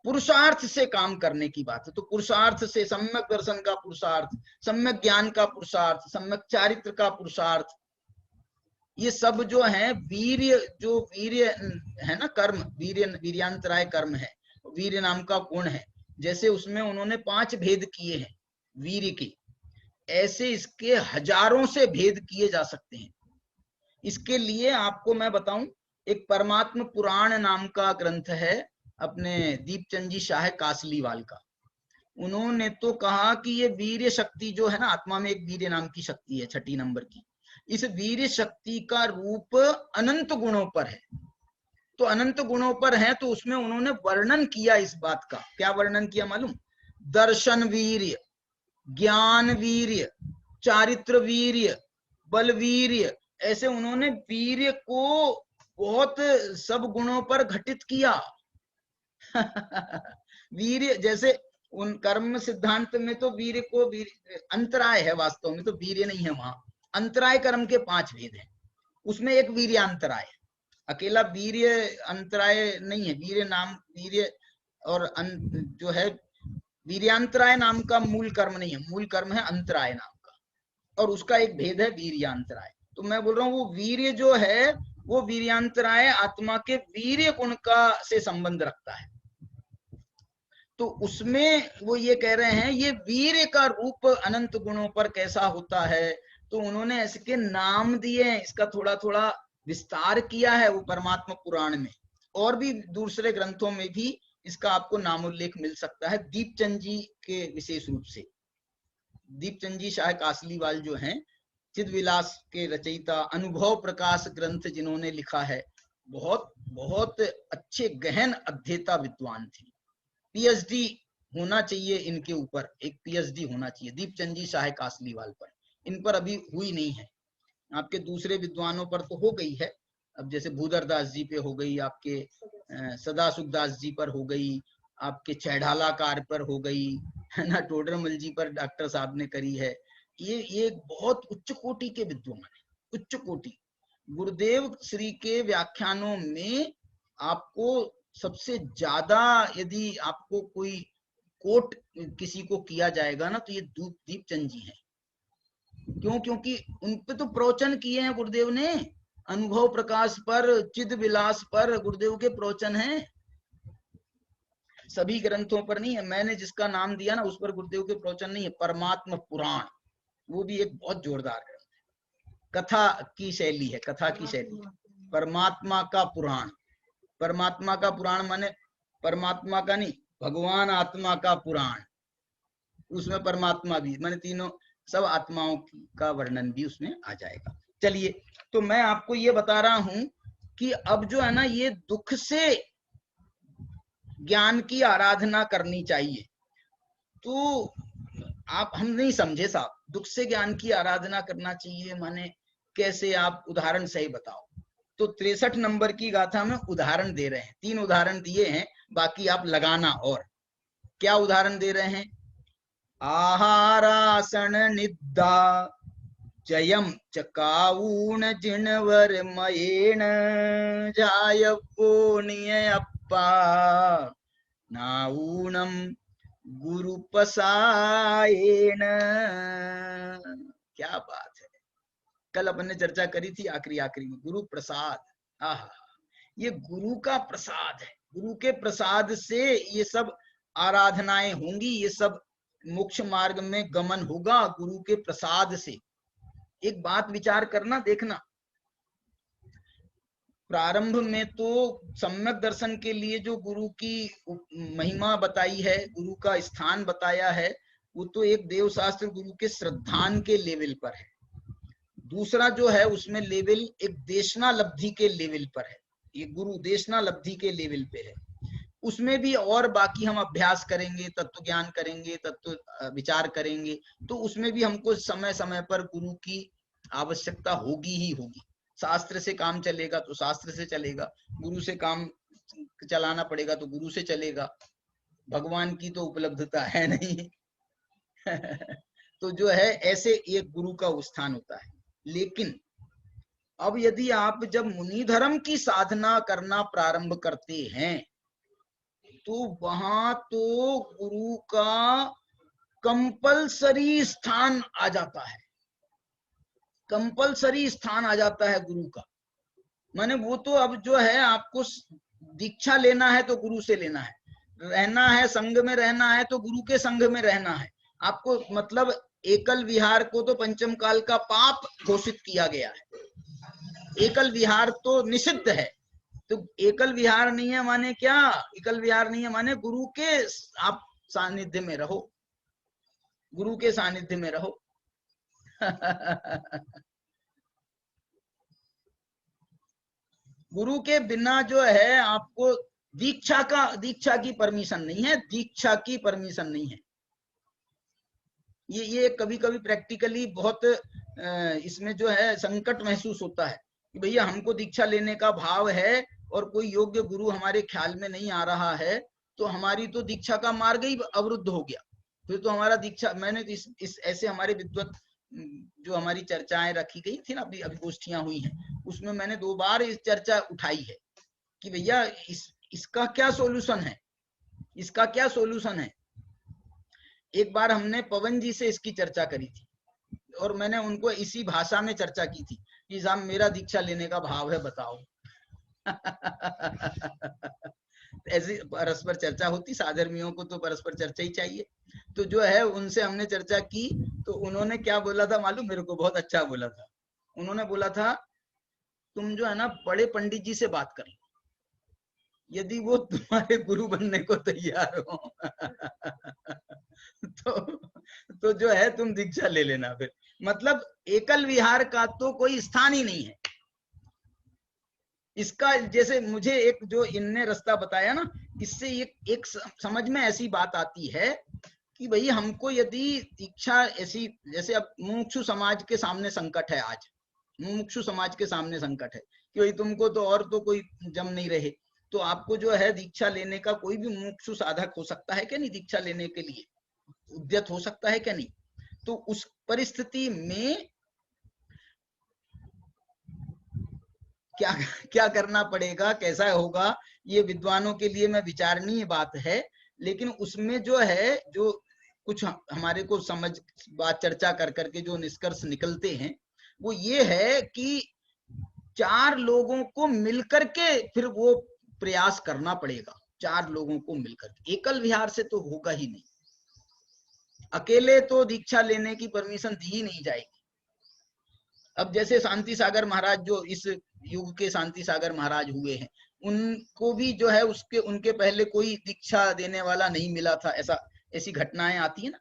पुरुषार्थ से काम करने की बात है। तो पुरुषार्थ से सम्यक दर्शन का पुरुषार्थ, सम्यक ज्ञान का पुरुषार्थ, सम्यक चारित्र का पुरुषार्थ, ये सब जो है वीर्य, जो वीर्य है ना कर्म, वीर्यांतराय कर्म है, वीर्य नाम का गुण है। जैसे उसमें उन्होंने 5 भेद किए हैं वीर्य के, ऐसे इसके हजारों से भेद किए जा सकते हैं। इसके लिए आपको मैं बताऊं, एक परमात्म पुराण नाम का ग्रंथ है अपने दीपचंद जी शाह कासलीवाल का। उन्होंने तो कहा कि ये वीर्य शक्ति जो है ना, आत्मा में एक वीर्य नाम की शक्ति है 6 नंबर की, इस वीर्य शक्ति का रूप अनंत गुणों पर है। तो अनंत गुणों पर है, तो उसमें उन्होंने वर्णन किया इस बात का। क्या वर्णन किया मालूम? दर्शन वीर्य, ज्ञान वीर्य, चारित्र वीर्य, बल वीर्य, ऐसे उन्होंने वीर्य को बहुत सब गुणों पर घटित किया। वीर्य जैसे उन कर्म सिद्धांत में तो वीर्य को अंतराय है, वास्तव में तो वीर्य नहीं है, वहां अंतराय कर्म के 5 भेद हैं, उसमें एक वीर्यांतराय है, अकेला वीर्य अंतराय नहीं है। वीर्य और जो है वीर्यांतराय नाम का मूल कर्म नहीं है, मूल कर्म है अंतराय नाम का, और उसका एक भेद है वीर्यांतराय। तो मैं बोल रहा हूँ वो वीर्य जो है वो वीर्यांतराय आत्मा के वीर्य गुण का से संबंध रखता है। तो उसमें वो ये कह रहे हैं ये वीर्य का रूप अनंत गुणों पर कैसा होता है, तो उन्होंने इसके नाम दिए हैं, इसका थोड़ा थोड़ा विस्तार किया है वो परमात्मा पुराण में, और भी दूसरे ग्रंथों में भी इसका आपको नामोल्लेख मिल सकता है। दीपचंद जी के विशेष रूप से, दीपचंद जी शाह कासलीवाल जो हैं, चिदविलास के रचयिता, अनुभव प्रकाश ग्रंथ जिन्होंने लिखा है, बहुत बहुत अच्छे गहन अध्येता विद्वान थे। पीएचडी होना चाहिए इनके ऊपर, एक पीएचडी होना चाहिए दीपचंद जी शाह कासलीवाल पर। इन पर अभी हुई नहीं है, आपके दूसरे विद्वानों पर तो हो गई है, अब जैसे भूधरदास जी पे हो गई, आपके सदासुखदास जी पर हो गई, आपके चैढ़ालाकार पर हो गई है ना, टोडरमल जी पर डॉक्टर साहब ने करी है। ये बहुत उच्च कोटि के विद्वान है, उच्च कोटि। गुरुदेव श्री के व्याख्यानों में आपको सबसे ज्यादा यदि आपको कोई कोट किसी को किया जाएगा ना, तो ये दीपचंद जी हैं। क्यों? क्योंकि उन पे तो प्रवचन किए हैं गुरुदेव ने, अनुभव प्रकाश पर, चिद विलास पर गुरुदेव के प्रवचन हैं, सभी ग्रंथों पर नहीं है। मैंने जिसका नाम दिया ना उस पर गुरुदेव के प्रवचन नहीं है। परमात्मा पुराण, वो भी एक बहुत जोरदार ग्रंथ है, कथा की शैली है, कथा की शैली है। परमात्मा का पुराण, परमात्मा का पुराण माने परमात्मा का नहीं, भगवान आत्मा का पुराण, उसमें परमात्मा भी माने तीनों सब आत्माओं का वर्णन भी उसमें आ जाएगा। चलिए, तो मैं आपको ये बता रहा हूं कि अब जो है ना ये दुख से ज्ञान की आराधना करनी चाहिए। तो आप हम नहीं समझे साहब, दुख से ज्ञान की आराधना करना चाहिए माने कैसे, आप उदाहरण सही बताओ। तो 63 नंबर की गाथा में उदाहरण दे रहे हैं, 3 उदाहरण दिए हैं, बाकी आप लगाना। और क्या उदाहरण दे रहे हैं? आहारासन निद्रा जयम चकाऊन जिनवर मयेण जायवो नियप्पा नाऊणम गुरुपसायेन। क्या बात है, कल अपन ने चर्चा करी थी आखिरी में, गुरु प्रसाद। आहा, ये गुरु का प्रसाद है, गुरु के प्रसाद से ये सब आराधनाएं होंगी, ये सब मोक्ष मार्ग में गमन होगा गुरु के प्रसाद से। एक बात विचार करना, देखना, प्रारंभ में तो सम्यक दर्शन के लिए जो गुरु की महिमा बताई है, गुरु का स्थान बताया है, वो तो एक देव शास्त्र गुरु के श्रद्धान के लेवल पर है। दूसरा जो है उसमें लेवल एक देशना लब्धि के लेवल पर है, ये गुरु देशना लब्धि के लेवल पे है। उसमें भी और बाकी हम अभ्यास करेंगे, तत्व ज्ञान करेंगे, तत्व विचार करेंगे, तो उसमें भी हमको समय समय पर गुरु की आवश्यकता होगी ही होगी। शास्त्र से काम चलेगा तो शास्त्र से चलेगा, गुरु से काम चलाना पड़ेगा तो गुरु से चलेगा, भगवान की तो उपलब्धता है नहीं। तो जो है ऐसे एक गुरु का स्थान होता है। लेकिन अब यदि आप जब मुनि धर्म की साधना करना प्रारंभ करते हैं तो वहां तो गुरु का कंपलसरी स्थान आ जाता है, कंपलसरी स्थान आ जाता है गुरु का। माने वो तो अब जो है आपको दीक्षा लेना है तो गुरु से लेना है, रहना है संघ में रहना है तो गुरु के संघ में रहना है आपको। मतलब एकल विहार को तो पंचम काल का पाप घोषित किया गया है, एकल विहार तो निषिद्ध है। तो एकल विहार नहीं है माने क्या? एकल विहार नहीं है माने गुरु के आप सानिध्य में रहो, गुरु के सानिध्य में रहो। गुरु के बिना जो है आपको दीक्षा की परमिशन नहीं है, दीक्षा की परमिशन नहीं है। ये कभी कभी प्रैक्टिकली बहुत इसमें जो है संकट महसूस होता है कि भैया हमको दीक्षा लेने का भाव है और कोई योग्य गुरु हमारे ख्याल में नहीं आ रहा है, तो हमारी तो दीक्षा का मार्ग ही अवरुद्ध हो गया, फिर तो हमारा दीक्षा। मैंने इस ऐसे हमारे विद्वत जो हमारी चर्चाएं रखी गई थी ना, अभी गोष्ठियां हुई हैं, उसमें मैंने 2 बार इस चर्चा उठाई है कि भैया इसका क्या सोल्यूशन है, इसका क्या सोल्यूशन है। एक बार हमने पवन जी से इसकी चर्चा करी थी और मैंने उनको इसी भाषा में चर्चा की थी कि साहब मेरा दीक्षा लेने का भाव है, बताओ। ऐसी परस्पर चर्चा होती, साधर्मियों को तो परस्पर चर्चा ही चाहिए। तो जो है उनसे हमने चर्चा की, तो उन्होंने क्या बोला था मालूम? मेरे को बहुत अच्छा बोला था। उन्होंने बोला था तुम जो है ना बड़े पंडित जी से बात कर लो, यदि वो तुम्हारे गुरु बनने को तैयार हो तो जो है तुम दीक्षा ले लेना फिर। मतलब एकल विहार का तो कोई स्थान ही नहीं है इसका। जैसे मुझे एक जो इनने रास्ता बताया ना, इससे एक समझ में ऐसी बात आती है कि भाई हमको यदि दीक्षा ऐसी, जैसे अब मुमुक्षु समाज के सामने संकट है, आज मुमुक्षु समाज के सामने संकट है कि भाई तुमको तो और तो कोई जम नहीं रहे, तो आपको जो है दीक्षा लेने का कोई भी मुमुक्षु साधक हो सकता है क्या नहीं, दीक्षा लेने के लिए उद्यत हो सकता है क्या नहीं। तो उस परिस्थिति में क्या करना पड़ेगा, कैसा होगा, ये विद्वानों के लिए मैं विचारणीय बात है। लेकिन उसमें जो है, जो कुछ हमारे को समझ बात चर्चा कर करके जो निष्कर्ष निकलते हैं वो ये है कि 4 लोगों को मिलकर के फिर वो प्रयास करना पड़ेगा, 4 लोगों को मिलकर। एकल विहार से तो होगा ही नहीं, अकेले तो दीक्षा लेने की परमिशन दी ही नहीं जाएगी। अब जैसे शांति सागर महाराज, जो इस युग के शांति सागर महाराज हुए हैं, उनको भी जो है उनके पहले कोई दीक्षा देने वाला नहीं मिला था। ऐसी घटनाएं आती है ना,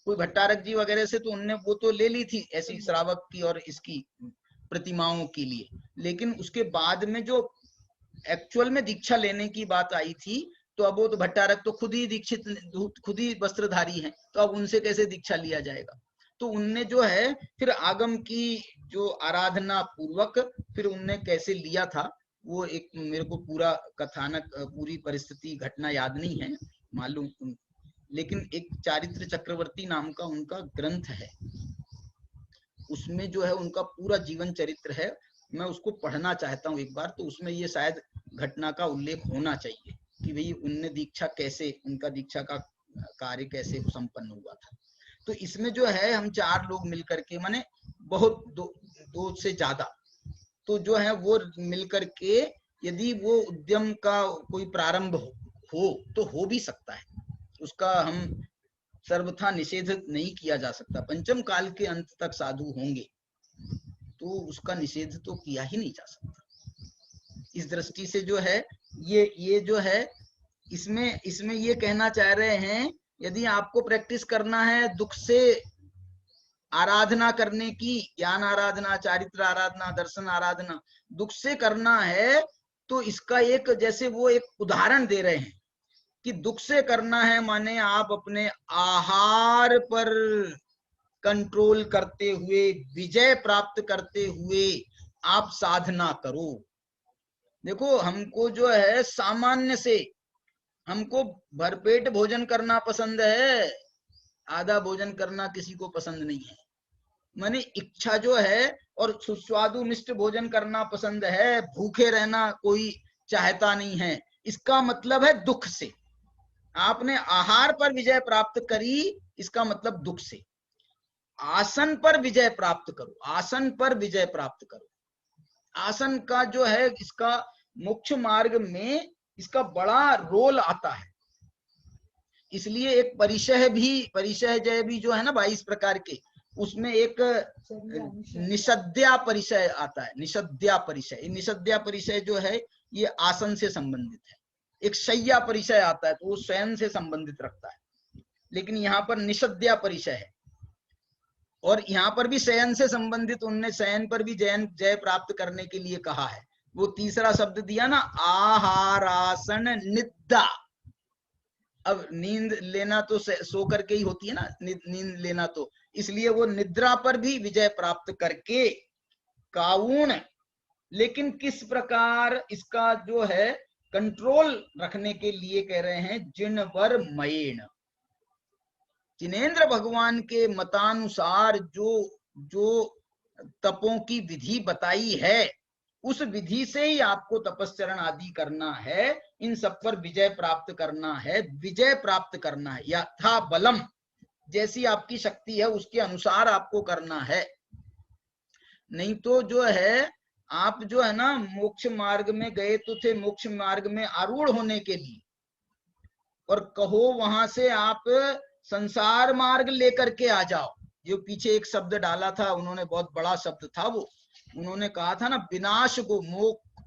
कोई भट्टारक जी वगैरह से तो उनने वो तो ले ली थी ऐसी श्रावक की और इसकी प्रतिमाओं के लिए, लेकिन उसके बाद में जो एक्चुअल में दीक्षा लेने की बात आई थी, तो अब वो तो भट्टारक तो खुद ही दीक्षित, खुद ही वस्त्रधारी हैं, तो अब उनसे कैसे दीक्षा लिया जाएगा। तो उनने जो है फिर आगम की जो आराधना पूर्वक फिर उनने कैसे लिया था, वो एक मेरे को पूरा कथानक, पूरी परिस्थिति घटना याद नहीं है मालूम, लेकिन एक चारित्र चक्रवर्ती नाम का उनका ग्रंथ है, उसमें जो है उनका पूरा जीवन चरित्र है। मैं उसको पढ़ना चाहता हूँ एक बार, तो उसमें ये शायद घटना का उल्लेख होना चाहिए कि भाई उनने दीक्षा कैसे, उनका दीक्षा का कार्य कैसे संपन्न हुआ था। तो इसमें जो है हम 4 लोग मिलकर के, माने बहुत दो से ज्यादा, तो जो है वो मिलकर के यदि वो उद्यम का कोई प्रारंभ हो तो हो भी सकता है, उसका हम सर्वथा निषेध नहीं किया जा सकता। पंचम काल के अंत तक साधु होंगे तो उसका निषेध तो किया ही नहीं जा सकता। इस दृष्टि से जो है ये जो है इसमें ये कहना चाह रहे हैं, यदि आपको प्रैक्टिस करना है दुख से आराधना करने की, ज्ञान आराधना, चारित्र आराधना, दर्शन आराधना, दुख से करना है, तो इसका एक, जैसे वो एक उदाहरण दे रहे हैं कि दुख से करना है माने आप अपने आहार पर कंट्रोल करते हुए, विजय प्राप्त करते हुए आप साधना करो। देखो हमको जो है सामान्य से, हमको भरपेट भोजन करना पसंद है, आधा भोजन करना किसी को पसंद नहीं है। माने इच्छा जो है, और सुस्वादु मिष्ट भोजन करना पसंद है, भूखे रहना कोई चाहता नहीं है। इसका मतलब है दुख से। आपने आहार पर विजय प्राप्त करी, इसका मतलब दुख से। आसन पर विजय प्राप्त करो, आसन पर विजय प्राप्त करो। आसन का जो है, इसका मोक्ष मार्ग में इसका बड़ा रोल आता है। इसलिए एक परिचय जय भी जो है ना 22 प्रकार के, उसमें एक निषद्या परिचय आता है। निषद्या परिचय, निषद्या परिचय जो है ये आसन से संबंधित है। एक शय्या परिचय आता है तो वो शयन से संबंधित रखता है, लेकिन यहाँ पर निषद्या परिचय है। और यहाँ पर भी शयन से संबंधित, उनने शयन पर भी जय प्राप्त करने के लिए कहा है। वो तीसरा शब्द दिया ना, आहारासन निद्रा। अब नींद लेना तो सो करके ही होती है ना, नींद लेना, तो इसलिए वो निद्रा पर भी विजय प्राप्त करके काउण, लेकिन किस प्रकार इसका जो है कंट्रोल रखने के लिए कह रहे हैं, जिनवर मयेण। जिनेंद्र भगवान के मतानुसार जो तपों की विधि बताई है, उस विधि से ही आपको तपस्चरण आदि करना है, इन सब पर विजय प्राप्त करना है, विजय प्राप्त करना है। यथा बलम, जैसी आपकी शक्ति है उसके अनुसार आपको करना है। नहीं तो जो है आप जो है ना मोक्ष मार्ग में गए तो थे, मोक्ष मार्ग में आरूढ़ होने के लिए, और कहो वहां से आप संसार मार्ग लेकर के आ जाओ। जो पीछे एक शब्द डाला था उन्होंने, बहुत बड़ा शब्द था वो, उन्होंने कहा था ना विनाश गो,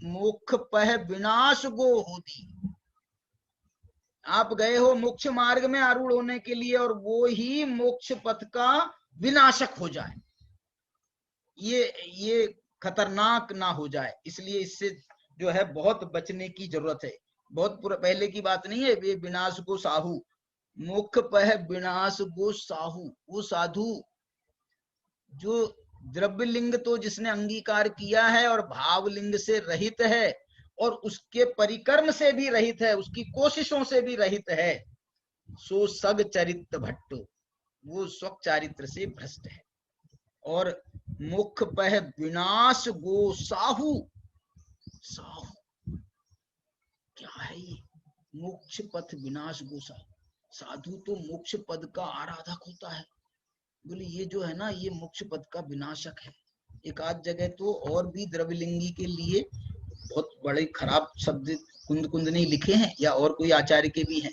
मोक्ष पह विनाश गो होती। आप गए हो मोक्ष मार्ग में आरूढ़ होने के लिए, और वो ही मोक्ष पथ का विनाशक हो जाए, ये खतरनाक ना हो जाए। इसलिए इससे जो है बहुत बचने की जरूरत है। बहुत पहले की बात नहीं है। ये विनाश गो साहू, मोक्ष पह विनाश गो साहू, वो साधु जो द्रव्य लिंग तो जिसने अंगीकार किया है और भाव लिंग से रहित है, और उसके परिकर्म से भी रहित है, उसकी कोशिशों से भी रहित है, सो सग चरित्र भट्टो, वो स्वक चारित्र से भ्रष्ट है। और मुख पह विनाश गो साहू, साहू क्या है ये? मोक्ष पथ विनाश गो साहू। साधु तो मोक्ष पद का आराधक होता है। बोले ये जो है ना, ये मोक्ष पद का विनाशक है। एक आध जगह तो और भी द्रव्यलिंगी के लिए बहुत बड़े खराब शब्द कुंद ने लिखे हैं, या और कोई आचार्य के भी हैं।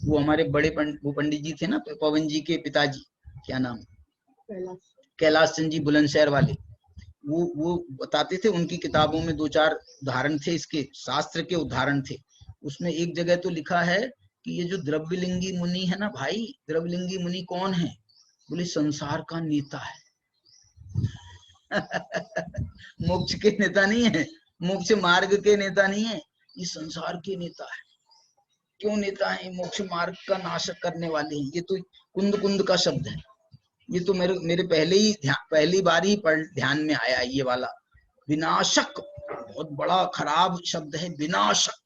वो हमारे बड़े वो पंडित जी थे ना, पवन जी के पिताजी, क्या नाम, कैलाश चंद जी बुलंदशहर वाले, वो बताते थे। उनकी किताबों में 2-4 उदाहरण थे, इसके शास्त्र के उदाहरण थे। उसमें एक जगह तो लिखा है कि ये जो द्रव्यलिंगी मुनि है ना भाई, द्रव्यलिंगी मुनि कौन है? बोले संसार का नेता है। मोक्ष के नेता नहीं है, मोक्ष मार्ग के नेता नहीं है, ये संसार के नेता है। क्यों नेता है? मोक्ष मार्ग का नाशक करने वाले हैं। ये तो कुंद कुंद का शब्द है। ये तो मेरे पहली बार ही ध्यान में आया ये वाला विनाशक। बहुत बड़ा खराब शब्द है विनाशक।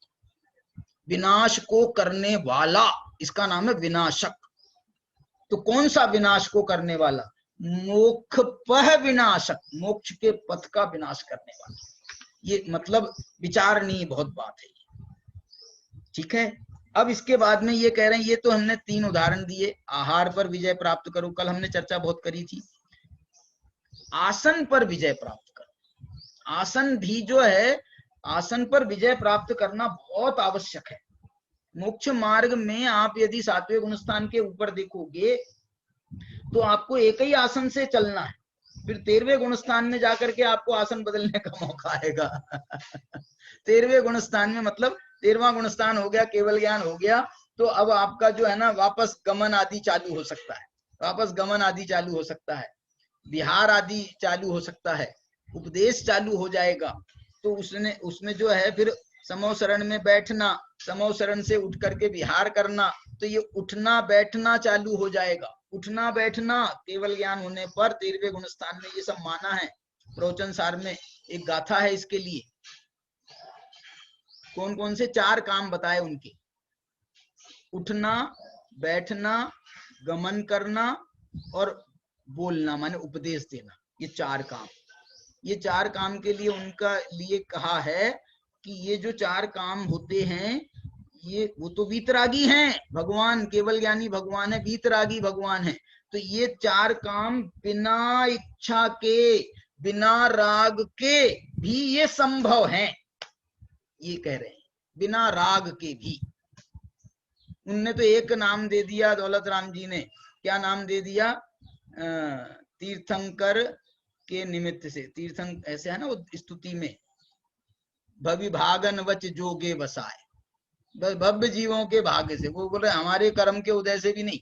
विनाश को करने वाला, इसका नाम है विनाशक। तो कौन सा विनाश को करने वाला? मोक्ष पह विनाशक, मोक्ष के पथ का विनाश करने वाला। ये मतलब विचारणीय बहुत बात है। ठीक है, अब इसके बाद में ये कह रहे हैं, ये तो हमने 3 उदाहरण दिए। आहार पर विजय प्राप्त करो, कल हमने चर्चा बहुत करी थी। आसन पर विजय प्राप्त करो। आसन भी जो है, आसन पर विजय प्राप्त करना बहुत आवश्यक है। मोक्ष मार्ग में आप यदि 7वें गुण स्थान के ऊपर देखोगे तो आपको एक ही आसन से चलना है। फिर 13वें गुण स्थान में जाकर के आपको आसन बदलने का मौका आएगा। 13वें गुण स्थान में मतलब 13वां गुण स्थान हो गया, केवल ज्ञान हो गया, तो अब आपका जो है ना वापस गमन आदि चालू हो सकता है। वापस गमन आदि चालू हो सकता है, विहार आदि चालू हो सकता है, उपदेश चालू हो जाएगा। तो उसमें जो है फिर समो शरण में बैठना, समो शरण से उठ करके विहार करना, तो ये उठना बैठना चालू हो जाएगा। उठना बैठना केवल ज्ञान होने पर 13वें गुण स्थान में ये सब माना है। प्रवचन सार में एक गाथा है इसके लिए। कौन कौन से 4 काम बताए उनके? उठना, बैठना, गमन करना और बोलना माने उपदेश देना। ये 4 काम, ये 4 काम के लिए उनका लिए कहा है कि ये जो 4 काम होते हैं ये वो तो वीतरागी हैं। भगवान केवल ज्ञानी भगवान है, वीतरागी भगवान है। तो ये 4 काम बिना इच्छा के, बिना राग के भी ये संभव हैं। ये कह रहे हैं बिना राग के भी। उनने तो एक नाम दे दिया, दौलत राम जी ने क्या नाम दे दिया? तीर्थंकर के निमित्त से। तीर्थंक ऐसे है ना वो स्तुति में, भविभागन वच जोगे बसाए, भव्य जीवों के भाग्य से। वो बोल रहे हमारे कर्म के उदय से भी नहीं,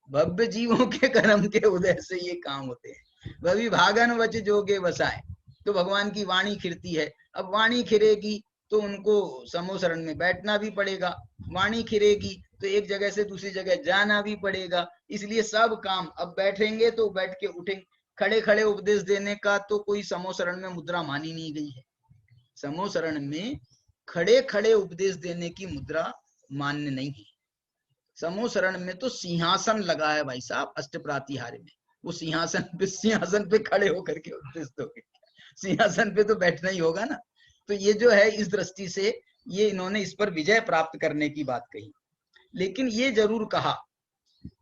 भव्य जीवों के कर्म के उदय से ये काम होते हैं। भविभागन वच जोगे बसाए, तो भगवान की वाणी खिरती है। अब वाणी खिरेगी तो उनको समोसरण में बैठना भी पड़ेगा, वाणी खिरेगी तो एक जगह से दूसरी जगह जाना भी पड़ेगा। इसलिए सब काम, अब बैठेंगे तो बैठ के उठेंगे, खड़े खड़े उपदेश देने का तो कोई समोसरण में मुद्रा मानी नहीं गई है। समोसरण में खड़े खड़े उपदेश देने की मुद्रा मान्य नहीं है। समोसरण में तो सिंहासन लगा है भाई साहब, अष्टप्रातिहार्य में। वो सिंहासन पे खड़े होकर के उपदेश दोगे, सिंहासन पे तो बैठना ही होगा ना। तो ये जो है इस दृष्टि से ये इन्होंने इस पर विजय प्राप्त करने की बात कही। लेकिन ये जरूर कहा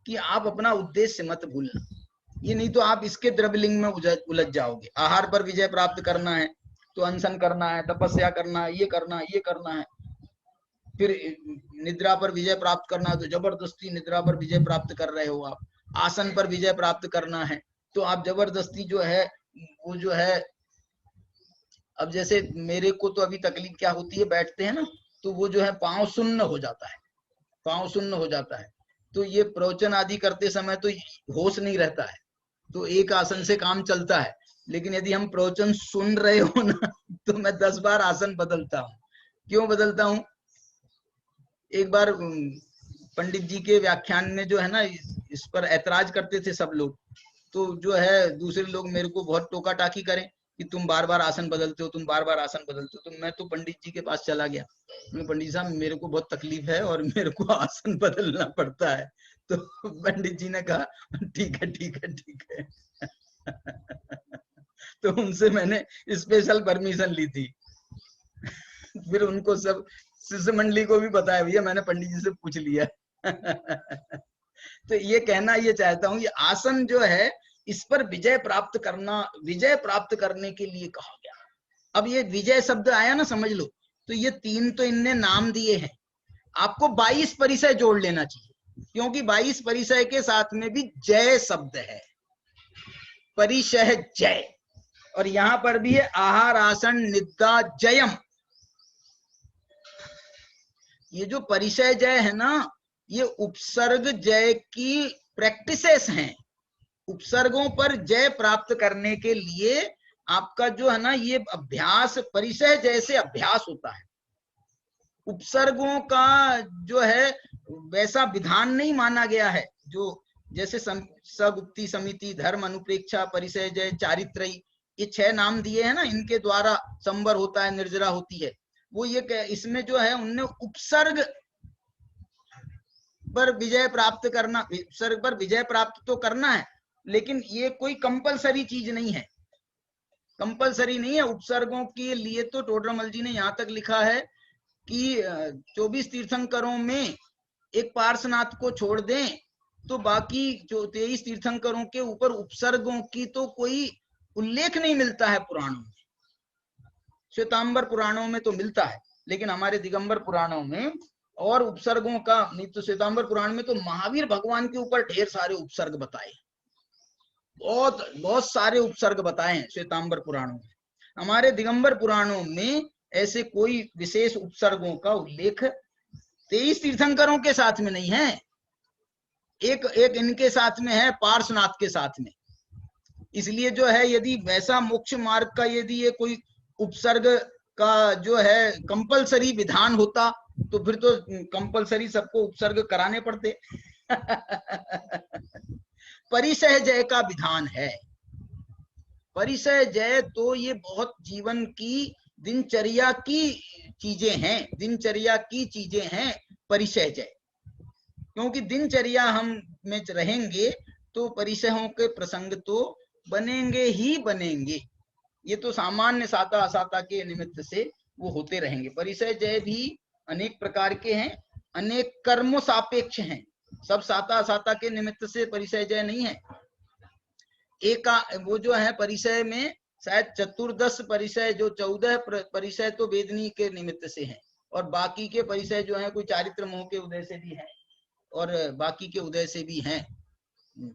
कि आप अपना उद्देश्य मत भूलना। ये नहीं तो आप इसके द्रव्यलिंग में उलझ जाओगे। आहार पर विजय प्राप्त करना है तो अनशन करना है, तपस्या करना है, ये करना है, ये करना है। फिर निद्रा पर विजय प्राप्त करना है तो जबरदस्ती निद्रा पर विजय प्राप्त कर रहे हो आप। आसन पर विजय प्राप्त करना है तो आप जबरदस्ती जो है वो जो है, अब जैसे मेरे को तो अभी तकलीफ क्या होती है, बैठते हैं ना तो वो जो है पांव सुन्न हो जाता है, पांव सुन्न हो जाता है। तो ये प्रवचन आदि करते समय तो होश नहीं रहता है, तो एक आसन से काम चलता है। लेकिन यदि हम प्रवचन सुन रहे हो ना तो मैं 10 बार आसन बदलता हूँ। क्यों बदलता हूँ? एक बार पंडित जी के व्याख्यान में जो है ना इस पर ऐतराज करते थे सब लोग, तो जो है दूसरे लोग मेरे को बहुत टोका टाकी करें कि तुम बार बार आसन बदलते हो, तुम बार बार आसन बदलते हो। तो मैं तो पंडित जी के पास चला गया, पंडित साहब मेरे को बहुत तकलीफ है और मेरे को आसन बदलना पड़ता है। तो पंडित जी ने कहा ठीक है ठीक है ठीक है। तो उनसे मैंने स्पेशल परमिशन ली थी। फिर उनको सब शिष्य मंडली को भी बताया, भैया मैंने पंडित जी से पूछ लिया। तो ये कहना ये चाहता हूँ, ये आसन जो है इस पर विजय प्राप्त करना, विजय प्राप्त करने के लिए कहा गया। अब ये विजय शब्द आया ना, समझ लो, तो ये 3 तो इनने नाम दिए हैं। आपको 22 परिचय जोड़ लेना चाहिए, क्योंकि 22 परिचय के साथ में भी जय शब्द है, परिचय जय। और यहां पर भी है आहार आसन निद्रा जयम। ये जो परिचय जय है ना, ये उपसर्ग जय की प्रैक्टिसेस हैं। उपसर्गों पर जय प्राप्त करने के लिए आपका जो है ना ये अभ्यास परिसय जैसे अभ्यास होता है। उपसर्गों का जो है वैसा विधान नहीं माना गया है, जो जैसे सगुप्ति, समिति, धर्म, अनुप्रेक्षा, परिसय जय, चारित्रयी, ये 6 नाम दिए हैं ना, इनके द्वारा संवर होता है, निर्जरा होती है। वो ये इसमें जो है उनने उपसर्ग पर विजय प्राप्त करना, उपसर्ग पर विजय प्राप्त तो करना है, लेकिन ये कोई कंपलसरी चीज नहीं है, कंपलसरी नहीं है। उपसर्गों के लिए तो टोडरमल जी ने यहाँ तक लिखा है कि 24 तीर्थंकरों में एक पार्श्वनाथ को छोड़ दें तो बाकी जो 23 तीर्थंकरों के ऊपर उपसर्गों की तो कोई उल्लेख नहीं मिलता है पुराणों में। श्वेतांबर पुराणों में तो मिलता है, लेकिन हमारे दिगंबर पुराणों में और उपसर्गों का नहीं। तो श्वेतांबर पुराण में तो महावीर भगवान के ऊपर ढेर सारे उपसर्ग बताए, बहुत सारे उपसर्ग बताए हैं श्वेतांबर पुराणों में। हमारे दिगंबर पुराणों में ऐसे कोई विशेष उपसर्गों का उल्लेख 23 तीर्थंकरों के साथ में नहीं है, एक इनके साथ में है, पार्श्वनाथ के साथ में। इसलिए जो है यदि वैसा मोक्ष मार्ग का यदि ये कोई उपसर्ग का जो है कंपलसरी विधान होता तो फिर तो कंपलसरी सबको उपसर्ग कराने पड़ते। परिसय जय का विधान है। परिसय जय तो ये बहुत जीवन की दिनचर्या की चीजें हैं, दिनचर्या की चीजें हैं परिसय जय। क्योंकि दिनचर्या हम में रहेंगे तो परिसयों के प्रसंग तो बनेंगे ही बनेंगे। ये तो सामान्य साता असाता के निमित्त से वो होते रहेंगे। परिसय जय भी अनेक प्रकार के हैं, अनेक कर्मों सापेक्ष हैं, सब साता असाता के निमित्त से परिसय जय नहीं है। एक वो जो है परिसय में शायद 14 परिसय, जो 14 परिसय तो वेदनी के निमित्त से हैं, और बाकी के परिसय जो है कोई चारित्र मोह के उदय से भी हैं और बाकी के उदय से भी हैं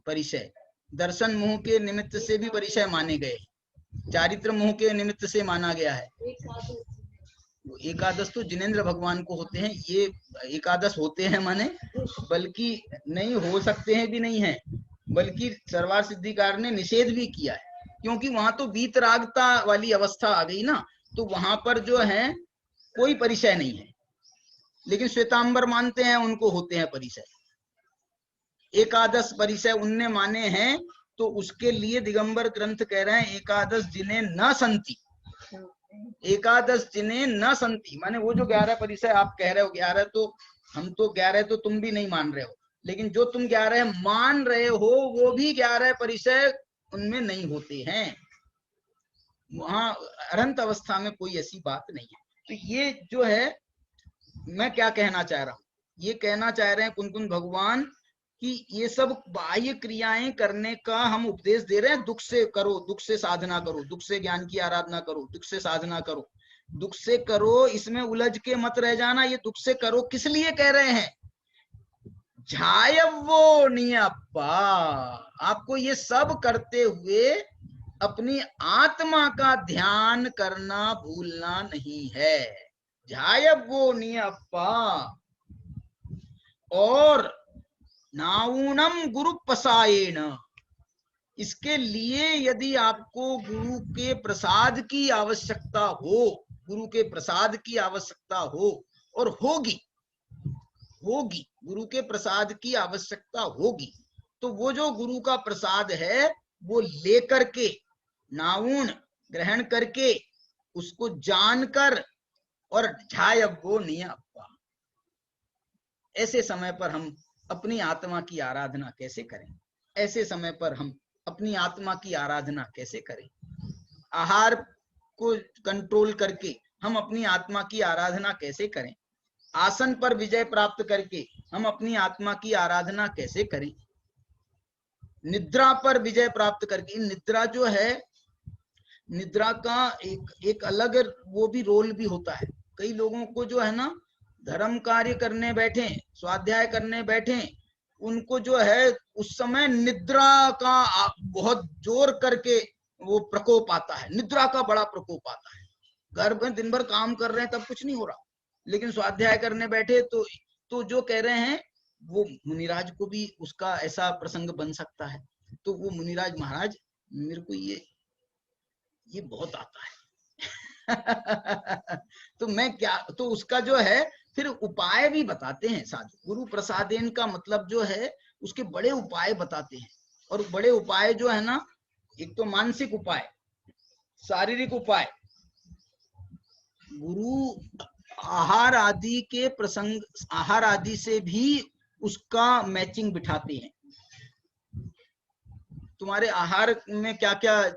परिसय। दर्शन मोह के निमित्त से भी परिसय माने गए, चारित्र मोह के निमित्त से माना गया है। एकादश तो जिनेंद्र भगवान को होते हैं, ये एकादश होते हैं माने, बल्कि नहीं हो सकते हैं भी नहीं है, बल्कि सर्वार सिद्धिकार ने निषेध भी किया है, क्योंकि वहां तो वीतरागता वाली अवस्था आ गई ना, तो वहां पर जो है कोई परिचय नहीं है। लेकिन श्वेतांबर मानते हैं, उनको होते हैं परिचय। एकादश परिचय उनने माने हैं, तो उसके लिए दिगंबर ग्रंथ कह रहे हैं एकादश जिन्हें न संति, एकादश जिन्हें न संति, माने वो जो 11 परिचय आप कह रहे हो 11, तो हम तो 11 तो तुम भी नहीं मान रहे हो, लेकिन जो तुम 11 मान रहे हो वो भी 11 परिचय उनमें नहीं होते हैं। वहां अरंत अवस्था में कोई ऐसी बात नहीं है। तो ये जो है मैं क्या कहना चाह रहा हूं, ये कहना चाह रहे हैं कुंकुन भगवान कि ये सब बाह्य क्रियाएं करने का हम उपदेश दे रहे हैं। दुख से करो, दुख से साधना करो, दुख से ज्ञान की आराधना करो, दुख से साधना करो, दुख से करो, इसमें उलझ के मत रह जाना। ये दुख से करो किस लिए कह रहे हैं? झायवो नियप्पा, आपको ये सब करते हुए अपनी आत्मा का ध्यान करना भूलना नहीं है। झायवो नियप्पा, और नाऊणम गुरु पसायेन, इसके लिए यदि आपको गुरु के प्रसाद की आवश्यकता हो, गुरु के प्रसाद की आवश्यकता हो, और होगी गुरु के प्रसाद की आवश्यकता होगी, तो वो जो गुरु का प्रसाद है वो लेकर के, नाऊण ग्रहण करके, उसको जानकर, और झायवो नियप्पा, ऐसे समय पर हम अपनी आत्मा की आराधना कैसे करें? ऐसे समय पर हम अपनी आत्मा की आराधना कैसे करें? आहार को कंट्रोल करके हम अपनी आत्मा की आराधना कैसे करें? आसन पर विजय प्राप्त करके हम अपनी आत्मा की आराधना कैसे करें? निद्रा पर विजय प्राप्त करके, निद्रा जो है, निद्रा का एक अलग वो भी रोल भी होता है। कई लोगों को जो है ना, धर्म कार्य करने बैठे, स्वाध्याय करने बैठे, उनको जो है उस समय निद्रा का बहुत जोर करके वो प्रकोप आता है, निद्रा का बड़ा प्रकोप आता है। घर में दिन भर काम कर रहे हैं तब कुछ नहीं हो रहा, लेकिन स्वाध्याय करने बैठे तो जो कह रहे हैं वो मुनिराज को भी उसका ऐसा प्रसंग बन सकता है। तो वो मुनिराज, महाराज मेरे को ये बहुत आता है। तो मैं क्या, तो उसका जो है फिर उपाय भी बताते हैं साधु। गुरु प्रसादेन का मतलब जो है उसके बड़े उपाय बताते हैं। और बड़े उपाय जो है ना, एक तो मानसिक उपाय, शारीरिक उपाय, गुरु आहार आदि के प्रसंग, आहार आदि से भी उसका मैचिंग बिठाते हैं। तुम्हारे आहार में क्या क्या,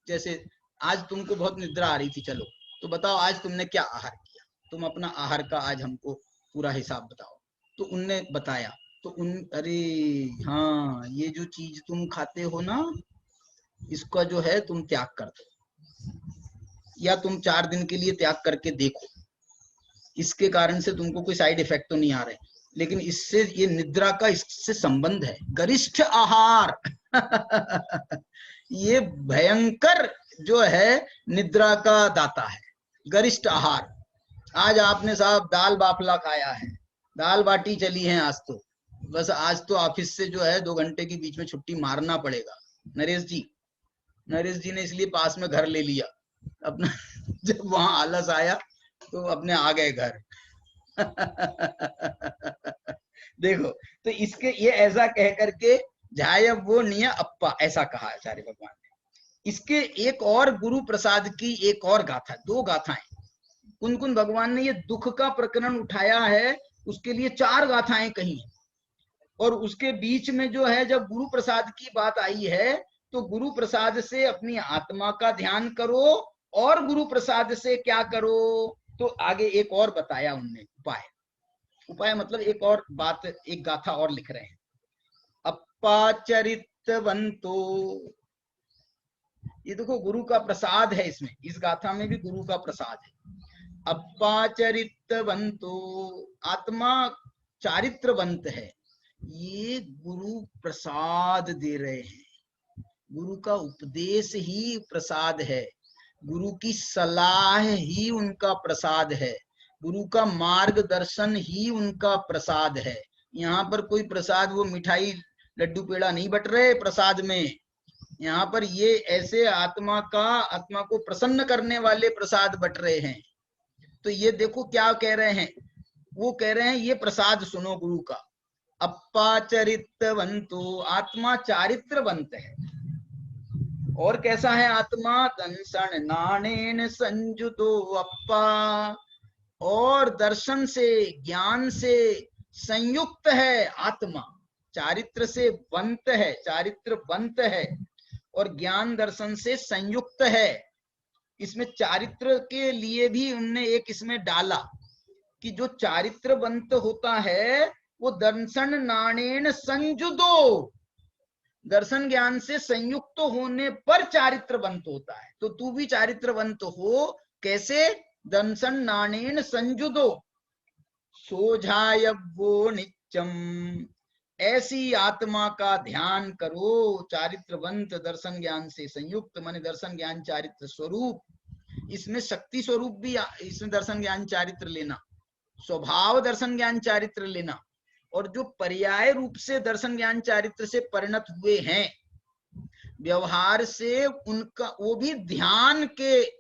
जैसे आज तुमको बहुत निद्रा आ रही थी, चलो तो बताओ आज तुमने क्या आहार किया, तुम अपना आहार का आज हमको पूरा हिसाब बताओ। तो उनने बताया, तो अरे हाँ, ये जो चीज तुम खाते हो ना, इसका जो है तुम त्याग कर दो, या तुम 4 दिन के लिए त्याग करके देखो, इसके कारण से तुमको कोई साइड इफेक्ट तो नहीं आ रहे, लेकिन इससे ये निद्रा का इससे संबंध है। गरिष्ठ आहार ये भयंकर जो है निद्रा का दाता है, गरिष्ठ आहार। आज आपने साहब दाल बाफला खाया है, दाल बाटी चली है आज तो, बस आज तो ऑफिस से जो है 2 घंटे के बीच में छुट्टी मारना पड़ेगा। नरेश जी ने इसलिए पास में घर ले लिया अपना जब वहां आलस आया तो अपने आ गए घर। देखो, तो इसके ये ऐसा कह करके जाय वो निय अप्पा, ऐसा कहा आचार्य भगवान ने। इसके एक और गुरु प्रसाद की एक और गाथा, 2 गाथाएं। कुन भगवान ने ये दुख का प्रकरण उठाया है, उसके लिए 4 गाथाएं कही, और उसके बीच में जो है जब गुरु प्रसाद की बात आई है तो गुरु प्रसाद से अपनी आत्मा का ध्यान करो, और गुरु प्रसाद से क्या करो, तो आगे एक और बताया उनने उपाय मतलब एक और बात, एक गाथा और लिख रहे हैं। अप्पाचरितवंतो, ये देखो गुरु का प्रसाद है इसमें, इस गाथा में भी गुरु का प्रसाद है। अप्पाचरितवंतो, आत्मा चारित्रवंत है, ये गुरु प्रसाद दे रहे हैं। गुरु का उपदेश ही प्रसाद है, गुरु की सलाह ही उनका प्रसाद है, गुरु का मार्गदर्शन ही उनका प्रसाद है। यहाँ पर कोई प्रसाद वो मिठाई लड्डू पेड़ा नहीं बट रहे प्रसाद में, यहाँ पर ये ऐसे आत्मा को प्रसन्न करने वाले प्रसाद बट रहे हैं। तो ये देखो क्या कह रहे हैं, वो कह रहे हैं ये प्रसाद सुनो गुरु का। अप्पाचरितवंतो, आत्मा चारित्रवंत है। और कैसा है आत्मा, दंसन नाणेन संजुतो अप्पा, और दर्शन से ज्ञान से संयुक्त है आत्मा, चारित्र से वंत है, चारित्रवंत है, और ज्ञान दर्शन से संयुक्त है। इसमें चारित्र के लिए भी उनने एक इसमें डाला कि जो चारित्रवंत होता है वो दर्शन नाणेन संजुदो, दर्शन ज्ञान से संयुक्त होने पर चारित्रवंत होता है। तो तू भी चारित्रवंत हो, कैसे, दर्शन नाणेन संजुदो सोझाय वो नित्यम, ऐसी आत्मा का ध्यान करो, चारित्रवंत दर्शन ज्ञान से संयुक्त, माने दर्शन ज्ञान चारित्र स्वरूप। इसमें शक्ति स्वरूप भी, इसमें दर्शन ज्ञान चारित्र लेना, स्वभाव दर्शन ज्ञान चारित्र लेना, और जो पर्याय रूप से दर्शन ज्ञान चारित्र से परिणत हुए हैं व्यवहार से, उनका वो भी ध्यान के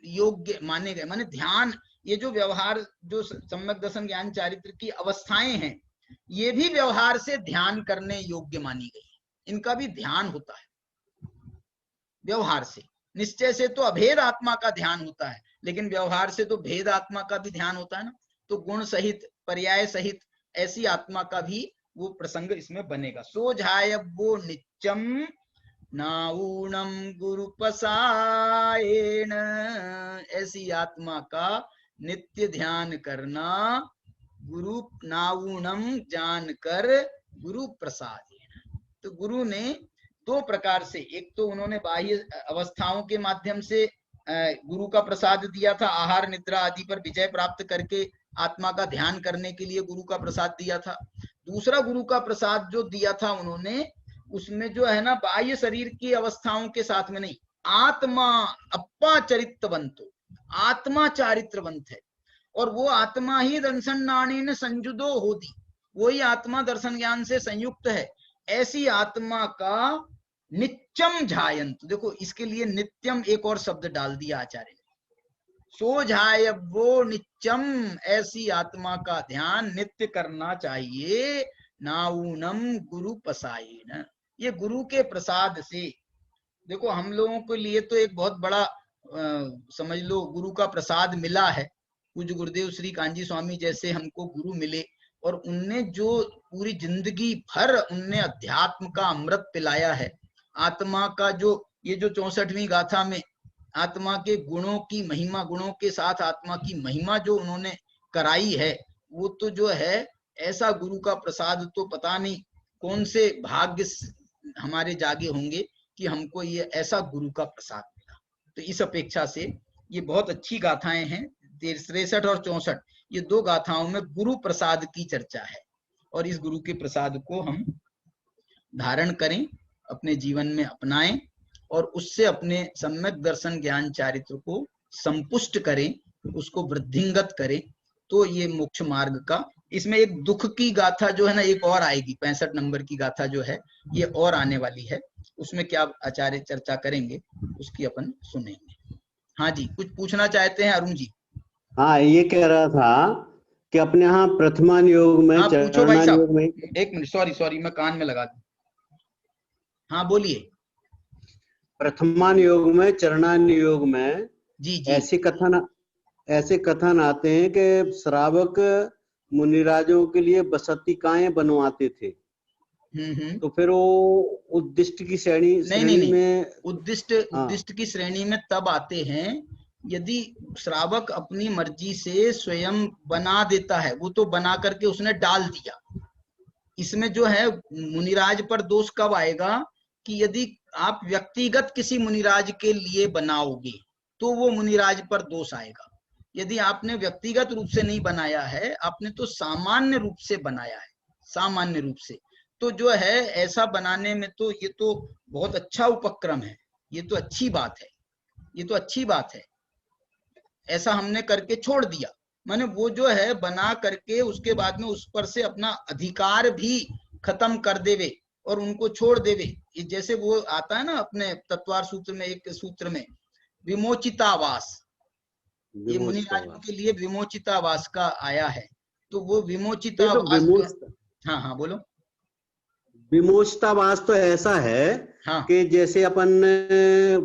योग्य माने गए। माने ध्यान, ये जो व्यवहार, जो सम्यक दर्शन ज्ञान चारित्र की अवस्थाएं हैं, ये भी व्यवहार से ध्यान करने योग्य मानी गई। इनका भी ध्यान होता है व्यवहार से। निश्चय से तो अभेद आत्मा का ध्यान होता है, लेकिन व्यवहार से तो भेद आत्मा का भी ध्यान होता है ना। तो गुण सहित, पर्याय सहित ऐसी आत्मा का भी वो प्रसंग इसमें बनेगा। सोझाय वो नित्यम नाऊणम गुरुपसायेन, ऐसी आत्मा का नित्य ध्यान करना, गुरु नाऊणम जानकर गुरु प्रसादेन। तो गुरु ने 2 प्रकार से, एक तो उन्होंने बाह्य अवस्थाओं के माध्यम से गुरु का प्रसाद दिया था, आहार निद्रा आदि पर विजय प्राप्त करके आत्मा का ध्यान करने के लिए गुरु का प्रसाद दिया था। दूसरा गुरु का प्रसाद जो दिया था उन्होंने, उसमें जो है ना बाह्य शरीर की अवस्थाओं के साथ में नहीं, आत्मा अप्पाचरितवंतो, आत्मा चारित्रवंत है, और वो आत्मा ही दर्शन नाणेन संजुदो होती, वही आत्मा दर्शन ज्ञान से संयुक्त है। ऐसी आत्मा का नित्यम झायंतु, देखो इसके लिए नित्यम एक और शब्द डाल दिया आचार्य ने, सो झाय वो नित्यम, ऐसी आत्मा का ध्यान नित्य करना चाहिए, नाऊनम गुरु पसायेन, ये गुरु के प्रसाद से। देखो हम लोगों के लिए तो एक बहुत बड़ा समझ लो गुरु का प्रसाद मिला है, पूज्य गुरुदेव श्री कांजी स्वामी जैसे हमको गुरु मिले, और उनने जो पूरी जिंदगी भर उनने अध्यात्म का अमृत पिलाया है, आत्मा का जो ये जो 64वीं गाथा में आत्मा के गुणों की महिमा, गुणों के साथ आत्मा की महिमा जो उन्होंने कराई है, वो तो जो है ऐसा गुरु का प्रसाद तो पता नहीं कौन से भाग्य हमारे जागे होंगे कि हमको ये ऐसा गुरु का प्रसाद मिला। तो इस अपेक्षा से ये बहुत अच्छी गाथाएं हैं, 63 और 64, ये 2 गाथाओं में गुरु प्रसाद की चर्चा है, और इस गुरु के प्रसाद को हम धारण करें, अपने जीवन में अपनाएं, और उससे अपने सम्यक दर्शन ज्ञान चारित्र को संपुष्ट करें, उसको वृद्धिंगत करें, तो ये मोक्ष मार्ग का। इसमें एक दुख की गाथा जो है ना, एक और आएगी, 65 नंबर की गाथा जो है ये और आने वाली है, उसमें क्या आचार्य चर्चा करेंगे उसकी अपन सुनेंगे। हाँ जी, कुछ पूछना चाहते हैं अरुण जी? हाँ, ये कह रहा था कि अपने यहाँ प्रथमान योग में, हाँ पूछो भाई चरणान साहब, योग में, 1 मिनट, सॉरी मैं कान में लगा दूं। हाँ बोलिए। प्रथमान योग में, चरणान योग में जी जी, ऐसे कथन आते हैं कि श्रावक मुनिराजों के लिए बसतिकाएं बनवाते थे। तो फिर वो उद्दिष्ट की श्रेणी नहीं, में उद्दिष्ट की श्रेणी में तब आते हैं यदि श्रावक अपनी मर्जी से स्वयं बना देता है, वो तो बना करके उसने डाल दिया। इसमें जो है मुनिराज पर दोष कब आएगा कि यदि आप व्यक्तिगत किसी मुनिराज के लिए बनाओगे तो वो मुनिराज पर दोष आएगा। यदि आपने व्यक्तिगत रूप से नहीं बनाया है, आपने तो सामान्य रूप से बनाया है, सामान्य रूप से, तो जो है ऐसा बनाने में तो ये तो बहुत अच्छा उपक्रम है, ये तो अच्छी बात है, ये तो अच्छी बात है। ऐसा हमने करके छोड़ दिया, माने वो जो है बना करके उसके बाद में उस पर से अपना अधिकार भी खत्म कर देवे और उनको छोड़ देवे। जैसे वो आता है ना अपने तत्वार सूत्र में, एक सूत्र में विमोचितावास, ये मुनिराजों के लिए विमोचितावास का आया है। तो वो विमोचितावास, हाँ हाँ बोलो। विमोचितावास तो ऐसा है हाँ, कि जैसे अपन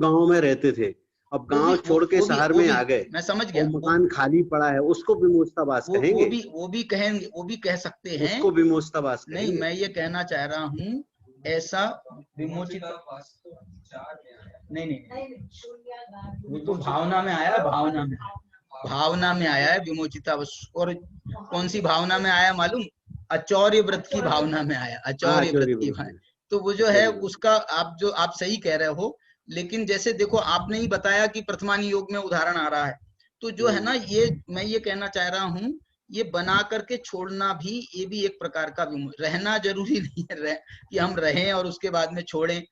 गांव में रहते थे, अब गांव छोड़ के शहर में आ गए, मैं समझ गया, मकान खाली पड़ा है, उसको विमोचितावास कहेंगे। वो भी कहेंगे, वो भी कह सकते हैं, उसको विमोचितावास कहेंगे। नहीं, मैं ये कहना चाह रहा हूँ ऐसा विमोचितावास नहीं, वो तो भावना में आया, भावना में आया है विमोचितावास। और कौन सी भावना में आया मालूम? अचौर्य व्रत की भावना में आया, अचौर्य व्रत की भावना। तो वो जो है उसका आप सही कह रहे हो, लेकिन जैसे देखो आपने ही बताया कि प्रथमानी योग में उदाहरण आ रहा है, तो जो है ना ये मैं ये कहना चाह रहा हूँ, ये बना करके छोड़ना भी, ये भी एक प्रकार का रहना जरूरी नहीं है कि हम रहें और उसके बाद में छोड़ें।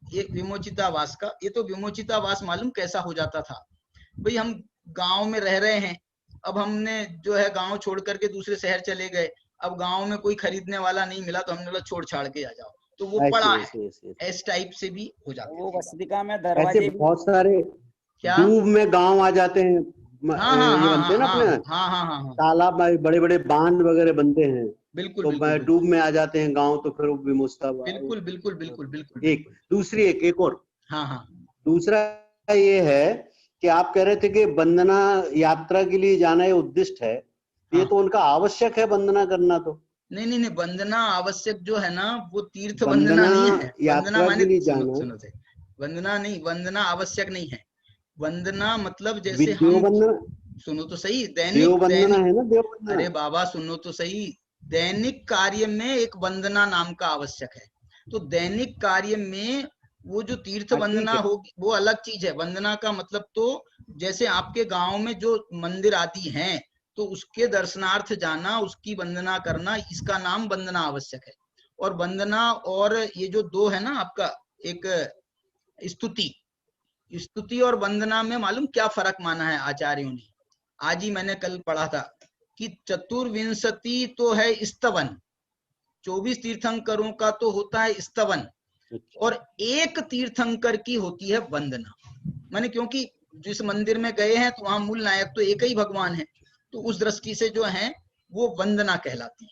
ये विमोचितावास का, ये तो विमोचितावास मालूम कैसा हो जाता था भाई, हम गांव में रह रहे हैं, अब हमने जो है गांव छोड़ करके दूसरे शहर चले गए, अब गांव में कोई खरीदने वाला नहीं मिला तो हमने बोला छोड़ छाड़ के आ जाओ, तो वो पड़ा है, इस टाइप से भी हो जाता है। वो वसतिका में दरवाजे बहुत सारे क्या डूब में गांव आ जाते हैं, बनते हैं ना अपने, तालाब, बड़े बड़े बांध वगैरह बनते हैं, बिल्कुल, तो डूब में आ जाते हैं गांव, तो फिर वो विमोचितावास। बिल्कुल बिल्कुल बिल्कुल बिल्कुल। एक दूसरी एक और, हाँ, दूसरा ये है कि आप कह रहे थे कि वंदना यात्रा के लिए जाना ये उद्दिष्ट है, ये तो उनका आवश्यक है वंदना करना। तो नहीं, वंदना आवश्यक जो है ना वो तीर्थ वंदना नहीं है। वंदना माने सुनो थे, वंदना नहीं, वंदना आवश्यक नहीं है। वंदना मतलब जैसे हम, सुनो तो सही, दैनिक वंदना है ना, देव वंदना। अरे बाबा सुनो तो सही, दैनिक कार्य में एक वंदना नाम का आवश्यक है। तो दैनिक कार्य में वो जो तीर्थ वंदना होगी वो अलग चीज है। वंदना का मतलब तो जैसे आपके गांव में जो मंदिर आदि हैं तो उसके दर्शनार्थ जाना, उसकी वंदना करना, इसका नाम वंदना आवश्यक है। और वंदना और ये जो दो है ना आपका, एक स्तुति और वंदना में मालूम क्या फर्क माना है आचार्यों ने? आज ही मैंने कल पढ़ा था कि चतुर्विंशति तो है स्तवन, 24 तीर्थंकरों का तो होता है स्तवन, और एक तीर्थंकर की होती है वंदना। माने क्योंकि जिस मंदिर में गए हैं तो वहां मूल नायक तो एक ही भगवान है, तो उस दृष्टि से जो है वो वंदना कहलाती है।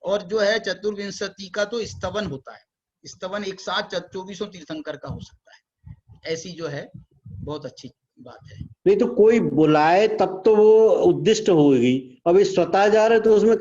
और जो है चतुर्विंशति का तो स्तवन होता है, स्तवन एक साथ 24 तीर्थंकर का हो सकता है, ऐसी जो है बहुत अच्छी बात है। नहीं तो कोई बुलाए तब तो वो उद्दिष्ट होगी, अभी स्वतः जा रहे तो उसमें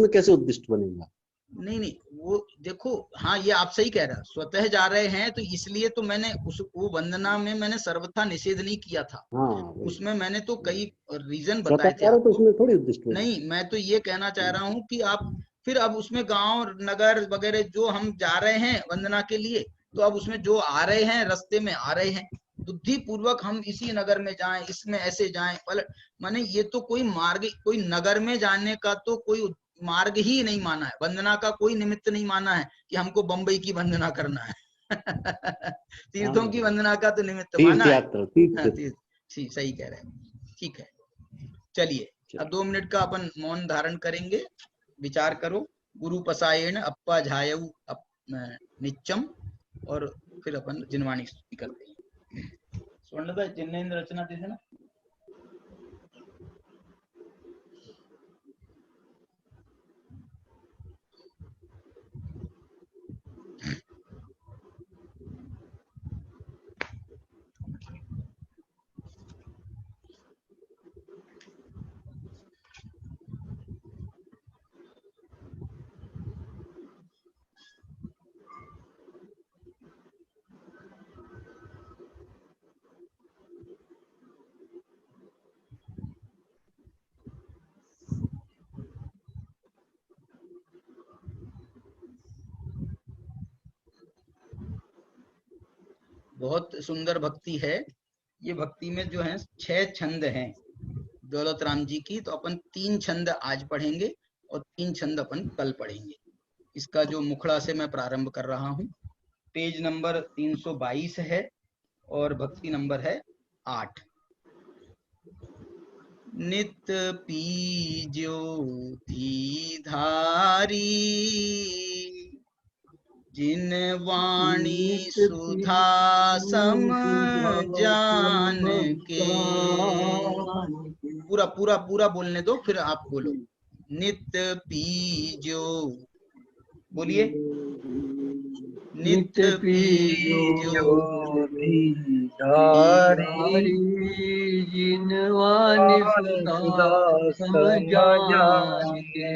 कैसे उद्दिष्ट बनेगा? नहीं वो देखो, हाँ ये आप सही कह रहे हैं, स्वतः जा रहे हैं तो इसलिए तो मैंने वो वंदना में मैंने सर्वथा निषेध नहीं किया था। हाँ, उसमें मैंने तो कई रीजन बताए थे। तो उसमें थोड़ी उद्दिष्ट नहीं, मैं तो ये कहना चाह रहा हूँ कि आप फिर अब उसमें गांव नगर वगैरह जो हम जा रहे हैं वंदना के लिए, तो अब उसमें जो आ रहे हैं रास्ते में आ रहे हैं, बुद्धि पूर्वक हम इसी नगर में जाएं, इसमें ऐसे जाएं, माने ये तो कोई मार्ग, कोई नगर में जाने का तो कोई मार्ग ही नहीं माना है, वंदना का कोई निमित्त नहीं माना है कि हमको बम्बई की वंदना करना है। तीर्थों की वंदना का तो निमित्त माना है। सही कह रहे हैं, ठीक है। चलिए अब 2 मिनट का अपन मौन धारण करेंगे, विचार करो। गुरु पसायेण अप्पा झायऊ निच्चम, और फिर अपन जिनवाणी स्तुति करते हैं। स्वर्णदा जिनेन्द्र रचना दे देना। बहुत सुंदर भक्ति है ये। भक्ति में जो है 6 छंद हैं दौलत राम जी की, तो अपन 3 छंद आज पढ़ेंगे और 3 छंद अपन कल पढ़ेंगे। इसका जो मुखड़ा से मैं प्रारंभ कर रहा हूँ, पेज नंबर 322 है और भक्ति नंबर है 8। नित पीज्योति धारी जिन वाणी सुधा सम जान के, पूरा पूरा पूरा बोलने दो फिर आप बोलो। नित पीजो, बोलिए। नित पीजो धारी जिन वाणी सुधा सम जान के,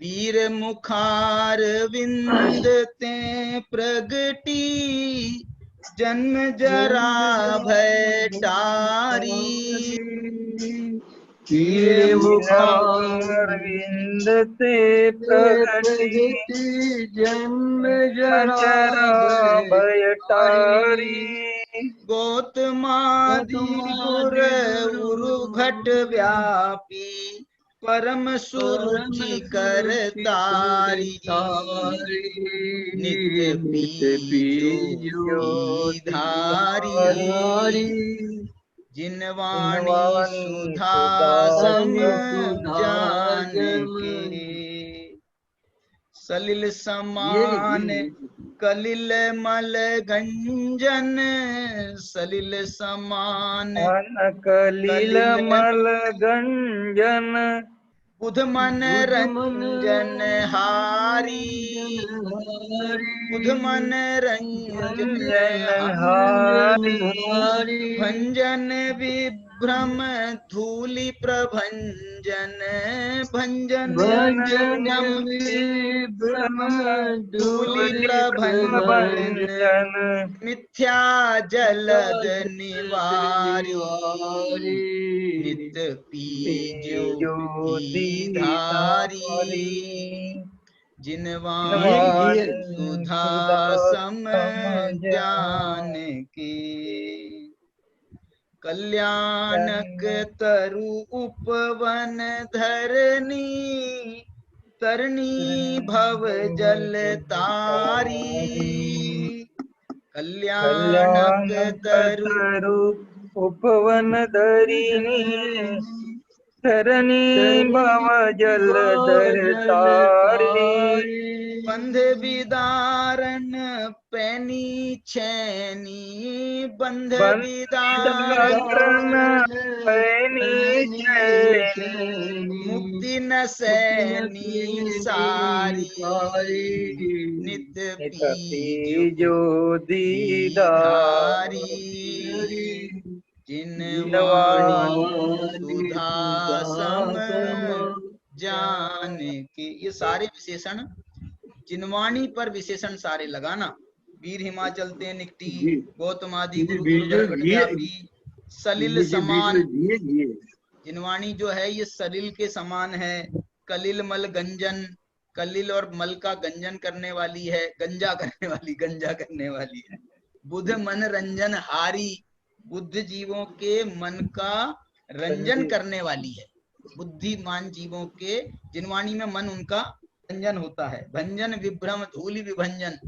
वीर मुखार विंद ते प्रगटी जन्म जरा भय टारी। वीर मुखार विंद ते प्रगटी जन्म जरा भय टारी। गौतमादि गुर उरु घट व्यापी परम सुरुचि कर तारी। नित्य पीजो धारी जिन वाणी सुधा सम जान के। सलिल समान कलिल मल गंजन, सलिल समान कलिल मल गंजन, बुध मन रंजन हारी। बुध मन रंजन हारी, भंजन विभ्रम धूलि प्रभंजन। भंजन विभ्रम धूलि प्रभंजन, मिथ्या जलद निवारी। नित पीज्योति धारी जिन वाणी सुधा सम जान के। कल्याणक तरु उपवन धरनी, तरनी भव जल तारी। कल्याणक तरु उपवन धरिणी, धरणी भव जल धर तारी बंध विदारण पैनी छैनी बंध विदारण पैनी छैनी मुक्ति न सैनी सारी नित पी जो दीदारी जिनवाणी सुधा सम जान के। ये सारे विशेषण जिनवाणी पर विशेषण सारे लगाना। वीर हिमाचल ते निकटी गौतम आदि गुरु सलिल समान। जिनवाणी जो है ये सलिल के समान है। कलिल मल गंजन, कलिल और मल का गंजन करने वाली है, गंजा करने वाली है। बुध मन रंजन हारी, बुद्ध जीवों के मन का रंजन करने वाली है। बुद्धिमान जीवों के जिनवाणी में मन उनका रंजन होता है। भंजन विभ्रम धूलि विभंजन,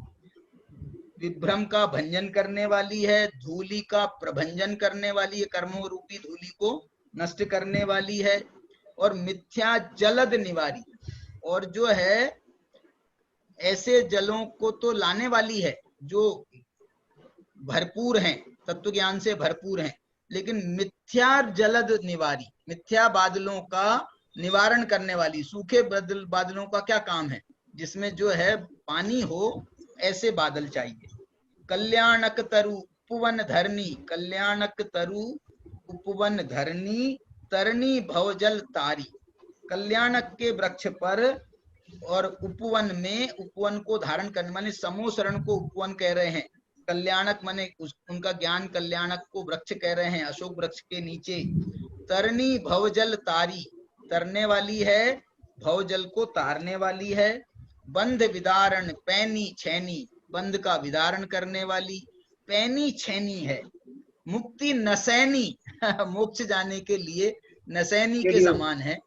विभ्रम का भंजन करने वाली है, धूलि का प्रभंजन करने वाली है, कर्मों रूपी धूलि को नष्ट करने वाली है। और मिथ्या जलद निवारी, और जो है ऐसे जलों को तो लाने वाली है जो भरपूर हैं, तत्व ज्ञान से भरपूर हैं, लेकिन मिथ्या जलद निवारी, मिथ्या बादलों का निवारण करने वाली। सूखे बादलों का क्या काम है, जिसमें जो है पानी हो, ऐसे बादल चाहिए। कल्याणक तरु उपवन धरनी, कल्याणक तरु उपवन धरनी तरनी भवजल तारी। कल्याणक के वृक्ष पर और उपवन में, उपवन को धारण करने वाले समोसरण को उपवन कह रहे हैं। कल्याणक माने उनका ज्ञान कल्याणक को वृक्ष कह रहे हैं, अशोक वृक्ष के नीचे। तरनी भवजल तारी, तरने वाली है, भवजल को तारने वाली है। बंध विदारण पैनी छैनी, बंध का विदारण करने वाली पैनी छैनी है। मुक्ति नसैनी, मोक्ष जाने के लिए नसैनी के समान है।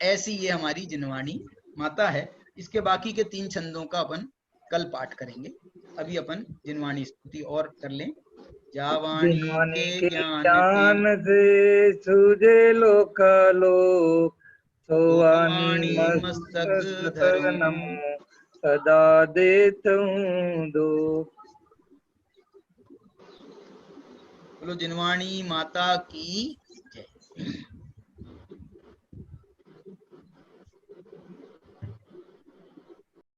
ऐसी ये हमारी जिनवाणी माता है। इसके बाकी के 3 छंदों का अपन कल पाठ करेंगे। अभी अपन जिनवाणी स्तुति और कर लें। जावाणी के ज्ञान से सूझे लोकालोक, सोवाणी मस्तक धरम सदा देतूं दो। बोलो जिनवाणी माता की जय।